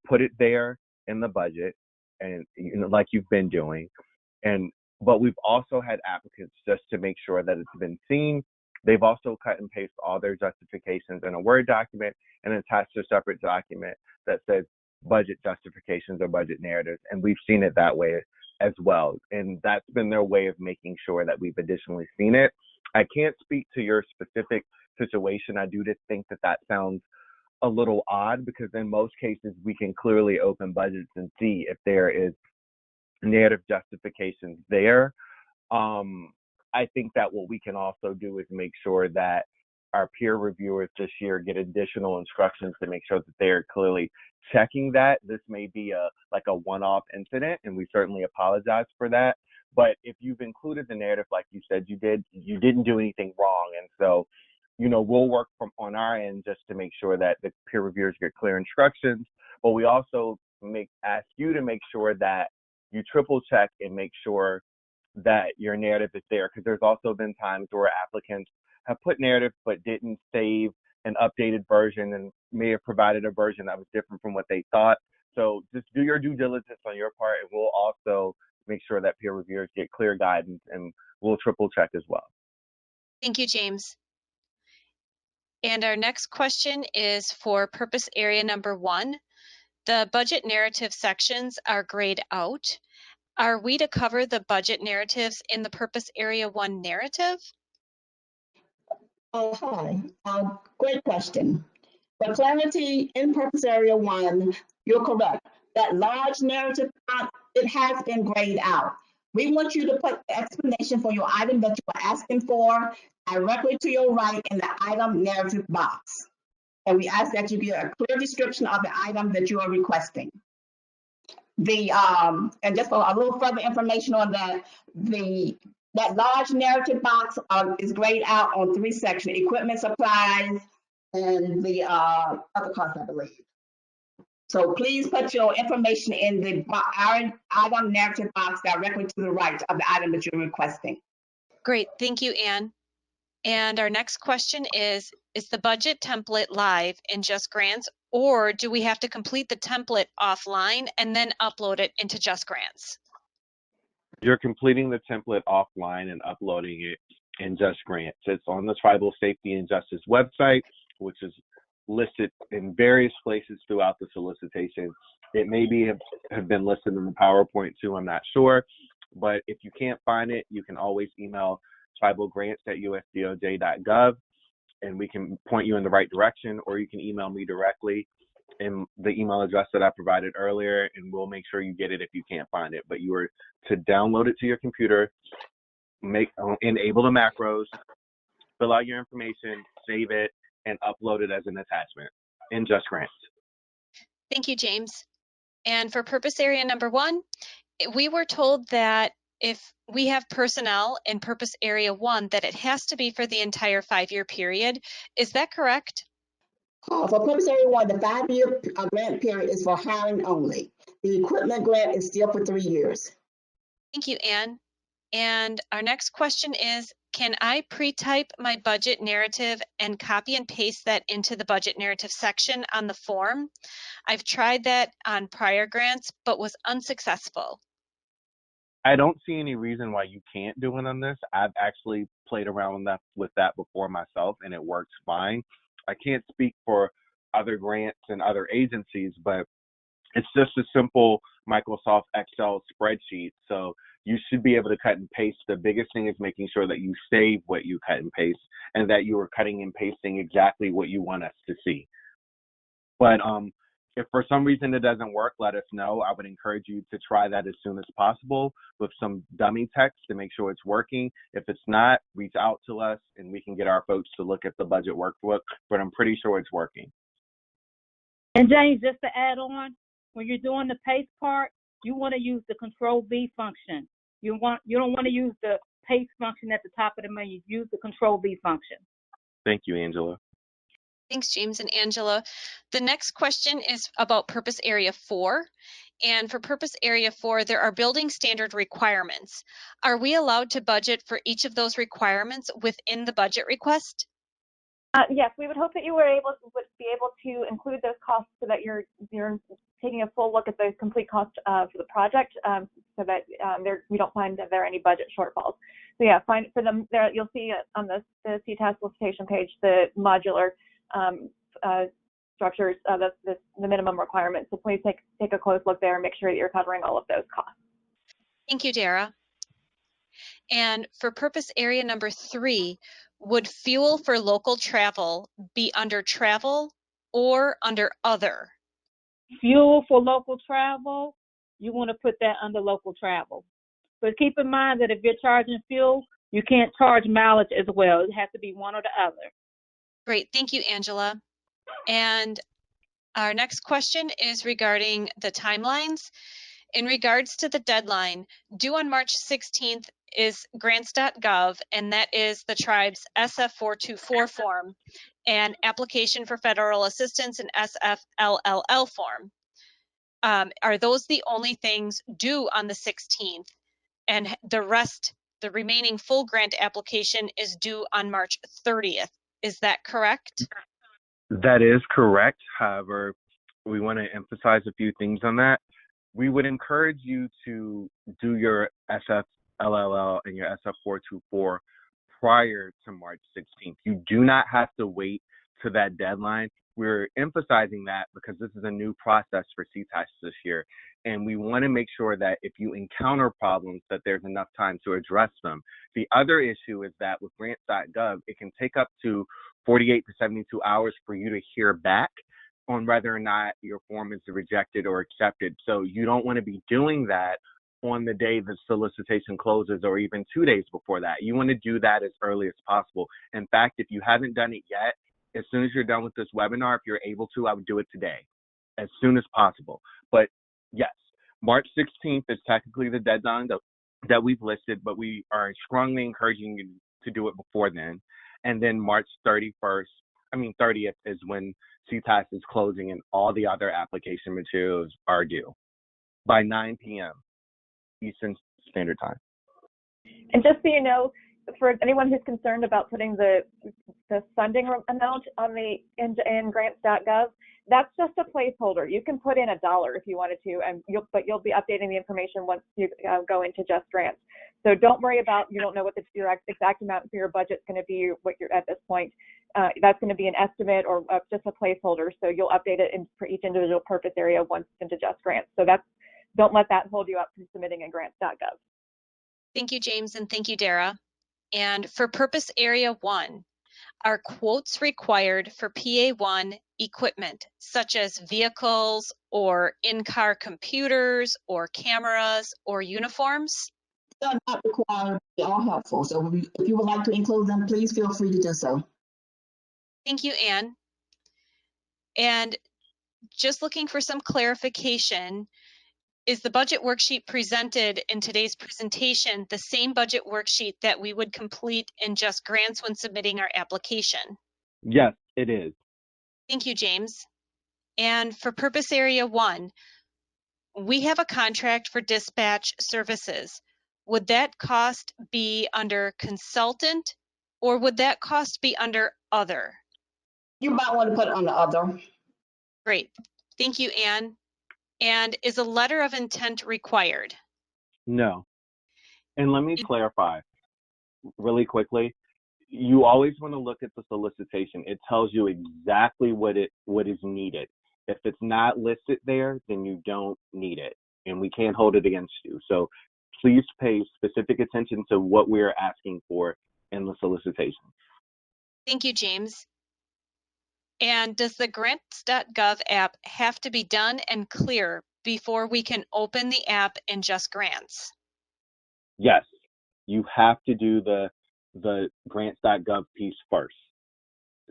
Put it there in the budget, and like you've been doing. But we've also had applicants, just to make sure that it's been seen, they've also cut and pasted all their justifications in a Word document and attached a separate document that says budget justifications or budget narratives. And we've seen it that way as well. And that's been their way of making sure that we've additionally seen it. I can't speak to your specific situation. I do just think that sounds a little odd, because in most cases we can clearly open budgets and see if there is narrative justifications there. I think that what we can also do is make sure that our peer reviewers this year get additional instructions to make sure that they're clearly checking that. This may be a one-off incident, and we certainly apologize for that. But if you've included the narrative like you said you did, you didn't do anything wrong. And so, we'll work on our end just to make sure that the peer reviewers get clear instructions. But we also ask you to make sure that you triple check and make sure that your narrative is there, because there's also been times where applicants have put narrative but didn't save an updated version and may have provided a version that was different from what they thought. So just do your due diligence on your part, and we'll also make sure that peer reviewers get clear guidance, and we'll triple check as well. Thank you, James. And our next question is for purpose area number 1. The budget narrative sections are grayed out. Are we to cover the budget narratives in the purpose area 1 narrative? Hi, great question. For clarity, in purpose area 1, you're correct. That large narrative font, it has been grayed out. We want you to put the explanation for your item that you are asking for directly to your right in the item narrative box. And we ask that you give a clear description of the item that you are requesting. And just for a little further information on that, that large narrative box is grayed out on 3 sections: equipment, supplies, and the other costs, I believe. So please put your information in the item narrative box directly to the right of the item that you're requesting. Great, thank you, Anne. And our next question is the budget template live in Just Grants, or do we have to complete the template offline and then upload it into Just Grants? You're completing the template offline and uploading it in Just Grants. It's on the Tribal Safety and Justice website, which is listed in various places throughout the solicitation. It may have been listed in the PowerPoint too, I'm not sure. But if you can't find it, you can always email tribalgrants@usdoj.gov, and we can point you in the right direction, or you can email me directly in the email address that I provided earlier, and we'll make sure you get it if you can't find it. But you are to download it to your computer, enable the macros, fill out your information, save it, and upload it as an attachment in Just Grants. Thank you, James. And for purpose area number 1, we were told that if we have personnel in purpose area 1, that it has to be for the entire 5-year period. Is that correct? For purpose area 1, the 5-year grant period is for hiring only. The equipment grant is still for 3 years. Thank you, Anne. And our next question is, can I pre-type my budget narrative and copy and paste that into the budget narrative section on the form? I've tried that on prior grants, but was unsuccessful. I don't see any reason why you can't do it on this. I've actually played around with that before myself, and it works fine. I can't speak for other grants and other agencies, but it's just a simple Microsoft Excel spreadsheet. So you should be able to cut and paste. The biggest thing is making sure that you save what you cut and paste, and that you are cutting and pasting exactly what you want us to see. But if for some reason it doesn't work, let us know. I would encourage you to try that as soon as possible with some dummy text to make sure it's working. If it's not, reach out to us and we can get our folks to look at the budget workbook, but I'm pretty sure it's working. And James, just to add on, when you're doing the paste part, you want to use the Control-V function. You don't want to use the paste function at the top of the menu. Use the Control-V function. Thank you, Angela. Thanks, James and Angela. The next question is about purpose area 4. And for purpose area 4, there are building standard requirements. Are we allowed to budget for each of those requirements within the budget request? Yes, we would hope that you would be able to include those costs so that you're taking a full look at the complete cost for the project, so that we don't find that there are any budget shortfalls. So yeah, find for them there. You'll see on the CTAS solicitation page the modular structures, the minimum requirements. So please take a close look there and make sure that you're covering all of those costs. Thank you, Dara. And for purpose area number 3, would fuel for local travel be under travel or under other? Fuel for local travel, you want to put that under local travel. But keep in mind that if you're charging fuel, you can't charge mileage as well. It has to be one or the other. Great, thank you, Angela. And our next question is regarding the timelines. In regards to the deadline, due on March 16th is grants.gov, and that is the tribe's SF424 form, and application for federal assistance and SFLLL form. Are those the only things due on the 16th? And the rest, the remaining full grant application is due on March 30th. Is that correct? That is correct. However, we want to emphasize a few things on that. We would encourage you to do your SFLLL and your SF424 prior to March 16th. You do not have to wait to that deadline. We're emphasizing that because this is a new process for CTAS this year, and we want to make sure that if you encounter problems, that there's enough time to address them. The other issue is that with grants.gov, it can take up to 48 to 72 hours for you to hear back on whether or not your form is rejected or accepted. So you don't want to be doing that on the day the solicitation closes or even 2 days before that. You want to do that as early as possible. In fact, if you haven't done it yet, as soon as you're done with this webinar, if you're able to, I would do it today, as soon as possible. But yes, March 16th is technically the deadline that we've listed, but we are strongly encouraging you to do it before then. And then March 30th is when CTAS is closing and all the other application materials are due by 9 p.m. Eastern Standard Time. And just so you know, for anyone who's concerned about putting the funding amount on the in grants.gov, that's just a placeholder. You can put in $1 if you wanted to, but you'll be updating the information once you go into Just Grants. So don't worry about, you don't know what your exact amount for your budget's going to be, what you're at this point. That's going to be an estimate or just a placeholder. So you'll update it for each individual purpose area once into Just Grants. So don't let that hold you up from submitting in grants.gov. Thank you, James, and thank you, Dara. And for purpose area 1, are quotes required for PA1 equipment, such as vehicles or in-car computers or cameras or uniforms? They are not required, they are helpful. So if you would like to include them, please feel free to do so. Thank you, Anne. And just looking for some clarification, is the budget worksheet presented in today's presentation the same budget worksheet that we would complete in Just Grants when submitting our application? Yes, it is. Thank you, James. And for purpose area 1, we have a contract for dispatch services. Would that cost be under consultant or would that cost be under other? You might want to put it on the other. Great. Thank you, Anne. And is a letter of intent required? No. And let me clarify really quickly. You always want to look at the solicitation. It tells you exactly what is needed. If it's not listed there, then you don't need it, and we can't hold it against you. So please pay specific attention to what we're asking for in the solicitation. Thank you, James. And does the grants.gov app have to be done and clear before we can open the app in Just Grants? Yes, you have to do the grants.gov piece first.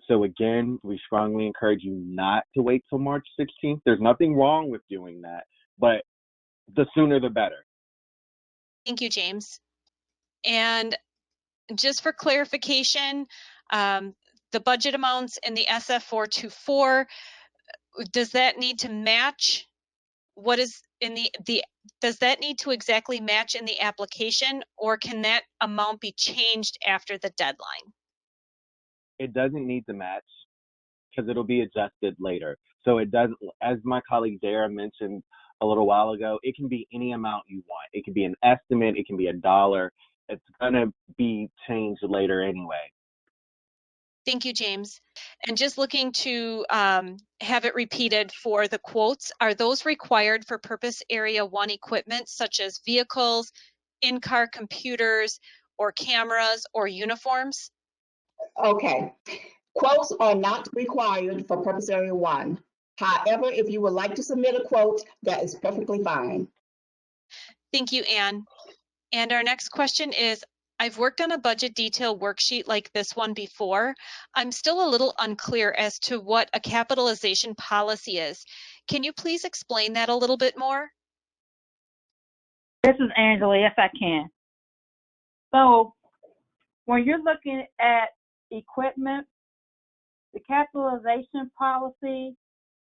So again, we strongly encourage you not to wait till March 16th. There's nothing wrong with doing that, but the sooner the better. Thank you, James. And just for clarification, the budget amounts in the SF424, does that need to match what is in does that need to exactly match in the application, or can that amount be changed after the deadline? it doesn't need to match because it'll be adjusted later. So it doesn't, as my colleague Dara mentioned a little while ago, it can be any amount you want. It can be an estimate, it can be $1. It's gonna be changed later anyway. Thank you, James. And just looking to have it repeated for the quotes, are those required for purpose area 1 equipment such as vehicles, in-car computers, or cameras or uniforms? Okay. Quotes are not required for purpose area 1. However, if you would like to submit a quote, that is perfectly fine. Thank you, Anne. And our next question is, I've worked on a budget detail worksheet like this one before. I'm still a little unclear as to what a capitalization policy is. Can you please explain that a little bit more? This is Angela. Yes, I can. So when you're looking at equipment, the capitalization policy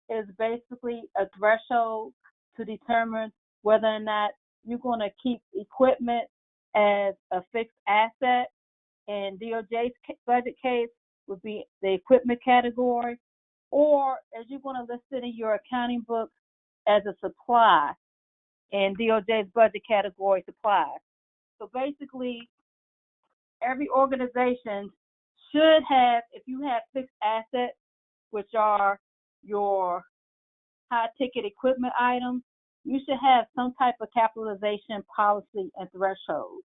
is basically a threshold to determine whether or not you're going to keep equipment as a fixed asset. In DOJ's budget case would be the equipment category, or as you're going to list it in your accounting book as a supply in DOJ's budget category supplies. So basically, every organization should have, if you have fixed assets, which are your high ticket equipment items, you should have some type of capitalization policy and threshold.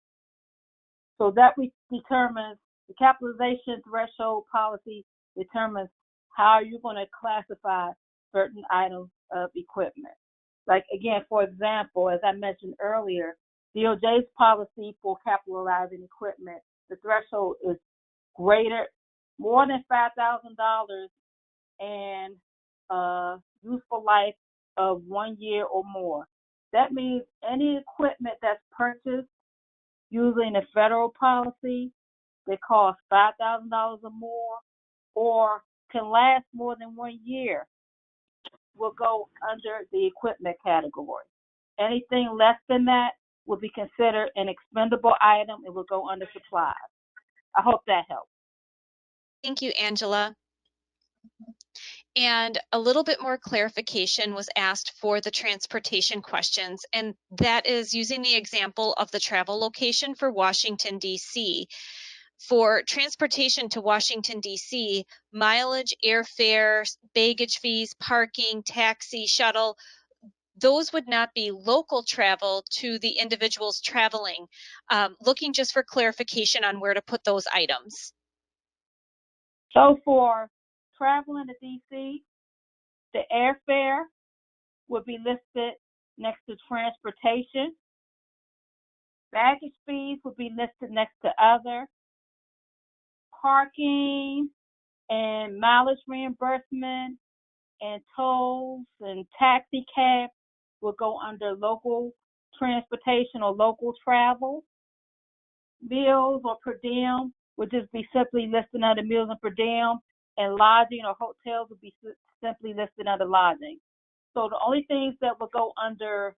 So that determines, the capitalization threshold policy determines how you're going to classify certain items of equipment. Like, again, for example, as I mentioned earlier, DOJ's policy for capitalizing equipment, the threshold is greater, more than $5,000 and useful life of 1 year or more. That means any equipment that's purchased using a federal policy that costs $5,000 or more or can last more than 1 year will go under the equipment category. Anything less than that will be considered an expendable item. It will go under supplies. I hope that helps. Thank you, Angela. And a little bit more clarification was asked for the transportation questions, and that is using the example of the travel location for Washington, D.C. For transportation to Washington, D.C., mileage, airfare, baggage fees, parking, taxi, shuttle, those would not be local travel to the individuals traveling. Looking just for clarification on where to put those items. So for traveling to D.C., the airfare would be listed next to transportation. Baggage fees would be listed next to other. Parking and mileage reimbursement and tolls and taxi cabs will go under local transportation or local travel. Meals or per diem would just be simply listed under meals and per diem, and lodging or hotels would be simply listed under lodging. So the only things that would go under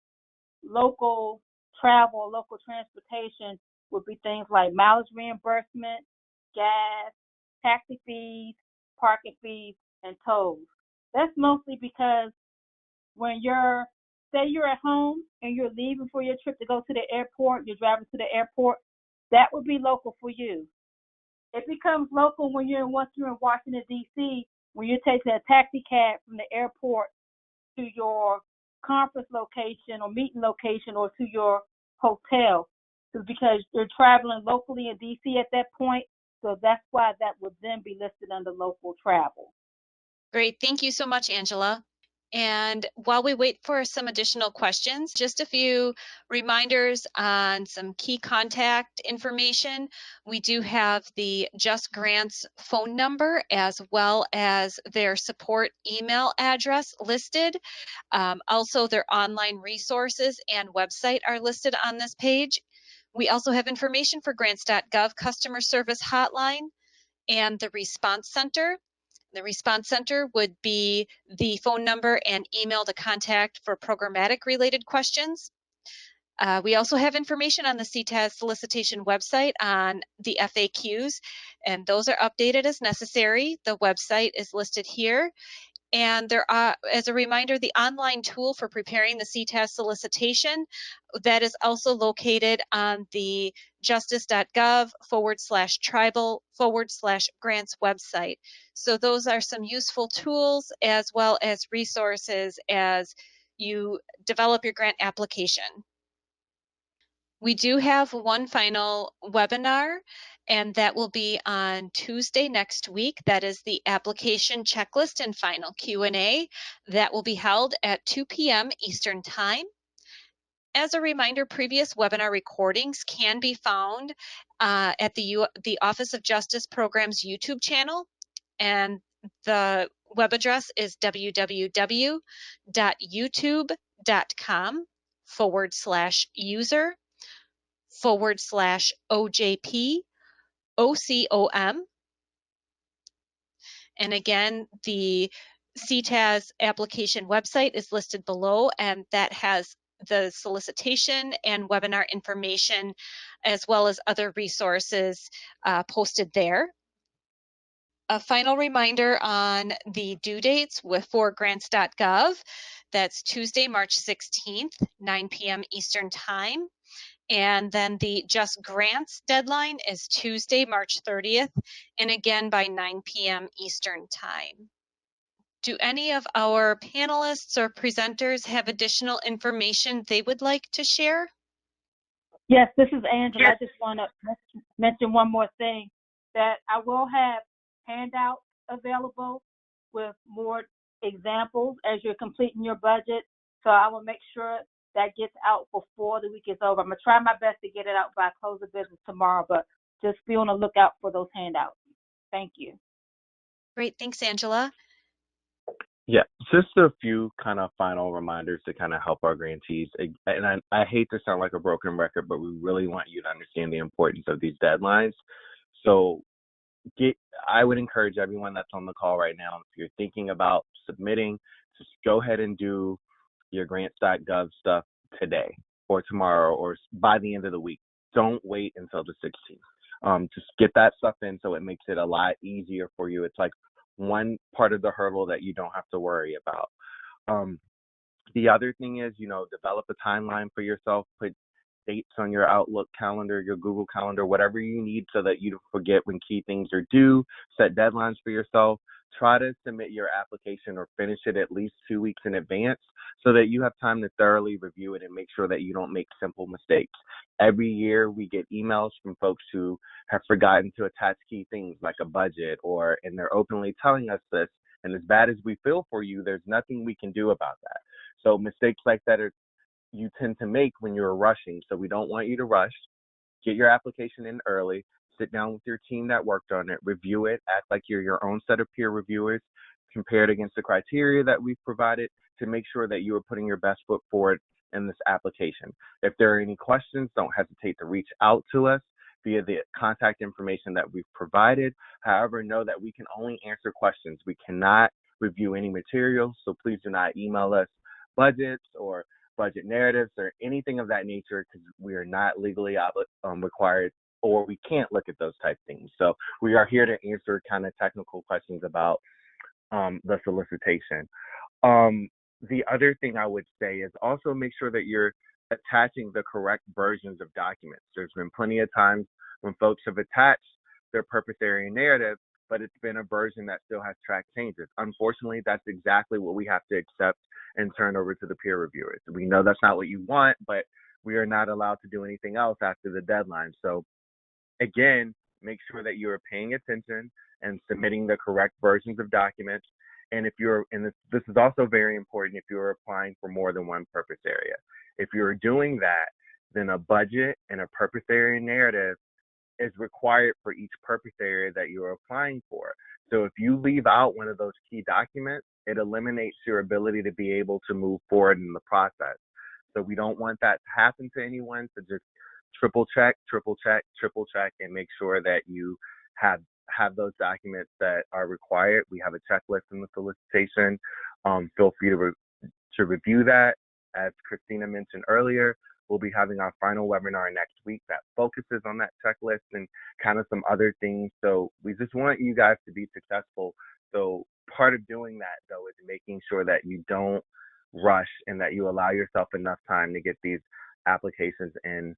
local travel or local transportation would be things like mileage reimbursement, gas, taxi fees, parking fees, and tolls. That's mostly because when say you're at home and you're leaving for your trip to go to the airport, you're driving to the airport, that would be local for you. It becomes local when once you're in Washington, D.C., when you're taking a taxi cab from the airport to your conference location or meeting location or to your hotel. It's because you're traveling locally in D.C. at that point, so that's why that would then be listed under local travel. Great, thank you so much, Angela. And while we wait for some additional questions, just a few reminders on some key contact information. We do have the Just Grants phone number as well as their support email address listed. Also, their online resources and website are listed on this page. We also have information for grants.gov customer service hotline and the response center. The response center would be the phone number and email to contact for programmatic related questions. We also have information on the CTAS solicitation website on the FAQs, and those are updated as necessary. The website is listed here. And there are, as a reminder, the online tool for preparing the CTAS solicitation, that is also located on the justice.gov/tribal/grants website. So those are some useful tools as well as resources as you develop your grant application. We do have one final webinar, and that will be on Tuesday next week. That is the application checklist and final Q&A. That will be held at 2 p.m. Eastern Time. As a reminder, previous webinar recordings can be found at the Office of Justice Programs YouTube channel, and the web address is www.youtube.com/user/OJP-OCOM. And again, the CTAS application website is listed below, and that has the solicitation and webinar information, as well as other resources posted there. A final reminder on the due dates for grants.gov. That's Tuesday, March 16th, 9 p.m. Eastern Time. And then the Just Grants deadline is Tuesday, March 30th, and again by 9 p.m. Eastern Time. Do any of our panelists or presenters have additional information they would like to share? Yes, this is Angela. I just want to mention one more thing, that I will have handouts available with more examples as you're completing your budget. So I will make sure that gets out before the week is over. I'm going to try my best to get it out by close of business tomorrow, but just be on the lookout for those handouts. Thank you. Great, thanks, Angela. Yeah, just a few kind of final reminders to kind of help our grantees. And I hate to sound like a broken record, but we really want you to understand the importance of these deadlines. So I would encourage everyone that's on the call right now, if you're thinking about submitting, just go ahead and do your grants.gov stuff today or tomorrow or by the end of the week. Don't wait until the 16th. Just get that stuff in so it makes it a lot easier for you. It's like one part of the hurdle that you don't have to worry about. The other thing is, develop a timeline for yourself, put dates on your Outlook calendar, your Google Calendar, whatever you need so that you don't forget when key things are due. Set deadlines for yourself. Try to submit your application or finish it at least 2 weeks in advance so that you have time to thoroughly review it and make sure that you don't make simple mistakes. Every year we get emails from folks who have forgotten to attach key things like a budget, and they're openly telling us this. And as bad as we feel for you, there's nothing we can do about that. So mistakes like that you tend to make when you're rushing. So we don't want you to rush. Get your application in early. Sit down with your team that worked on it, review it, act like you're your own set of peer reviewers, compare it against the criteria that we've provided to make sure that you are putting your best foot forward in this application. If there are any questions, don't hesitate to reach out to us via the contact information that we've provided. However, know that we can only answer questions. We cannot review any materials, so please do not email us budgets or budget narratives or anything of that nature, because we are not legally required, or we can't look at those type things. So we are here to answer kind of technical questions about the solicitation. The other thing I would say is also make sure that you're attaching the correct versions of documents. There's been plenty of times when folks have attached their purpose area narrative, but it's been a version that still has track changes. Unfortunately, that's exactly what we have to accept and turn over to the peer reviewers. We know that's not what you want, but we are not allowed to do anything else after the deadline. So again, make sure that you are paying attention and submitting the correct versions of documents. And this is also very important if you're applying for more than one purpose area. If you're doing that, then a budget and a purpose area narrative is required for each purpose area that you're applying for. So if you leave out one of those key documents, it eliminates your ability to be able to move forward in the process. So we don't want that to happen to anyone. So just triple check, and make sure that you have those documents that are required. We have a checklist in the solicitation. Feel free to review that. As Christina mentioned earlier, We'll be having our final webinar next week that focuses on that checklist and kind of some other things. So we just want you guys to be successful. So part of doing that, though, is making sure that you don't rush and that you allow yourself enough time to get these applications in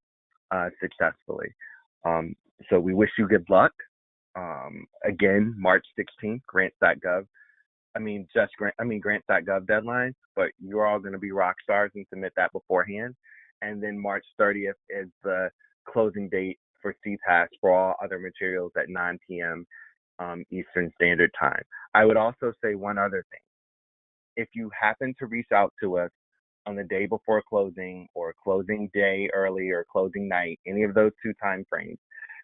successfully. So we wish you good luck. Again, March 16th, grants.gov. Grants.gov deadline, but you're all going to be rock stars and submit that beforehand. And then March 30th is the closing date for CTAS for all other materials at 9 p.m. Eastern Standard Time. I would also say one other thing. If you happen to reach out to us on the day before closing or closing day early or closing night, any of those two time frames,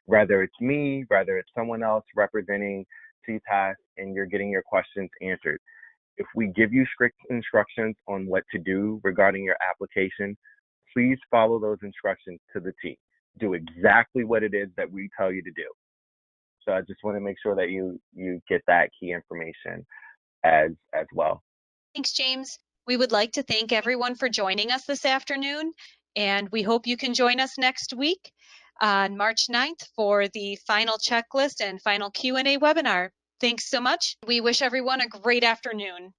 whether it's me, whether it's someone else representing CTAS and you're getting your questions answered, if we give you strict instructions on what to do regarding your application, please follow those instructions to the T. Do exactly what it is that we tell you to do. So I just want to make sure that you get that key information as well. Thanks, James. We would like to thank everyone for joining us this afternoon, and we hope you can join us next week on March 9th for the final checklist and final Q&A webinar. Thanks so much. We wish everyone a great afternoon.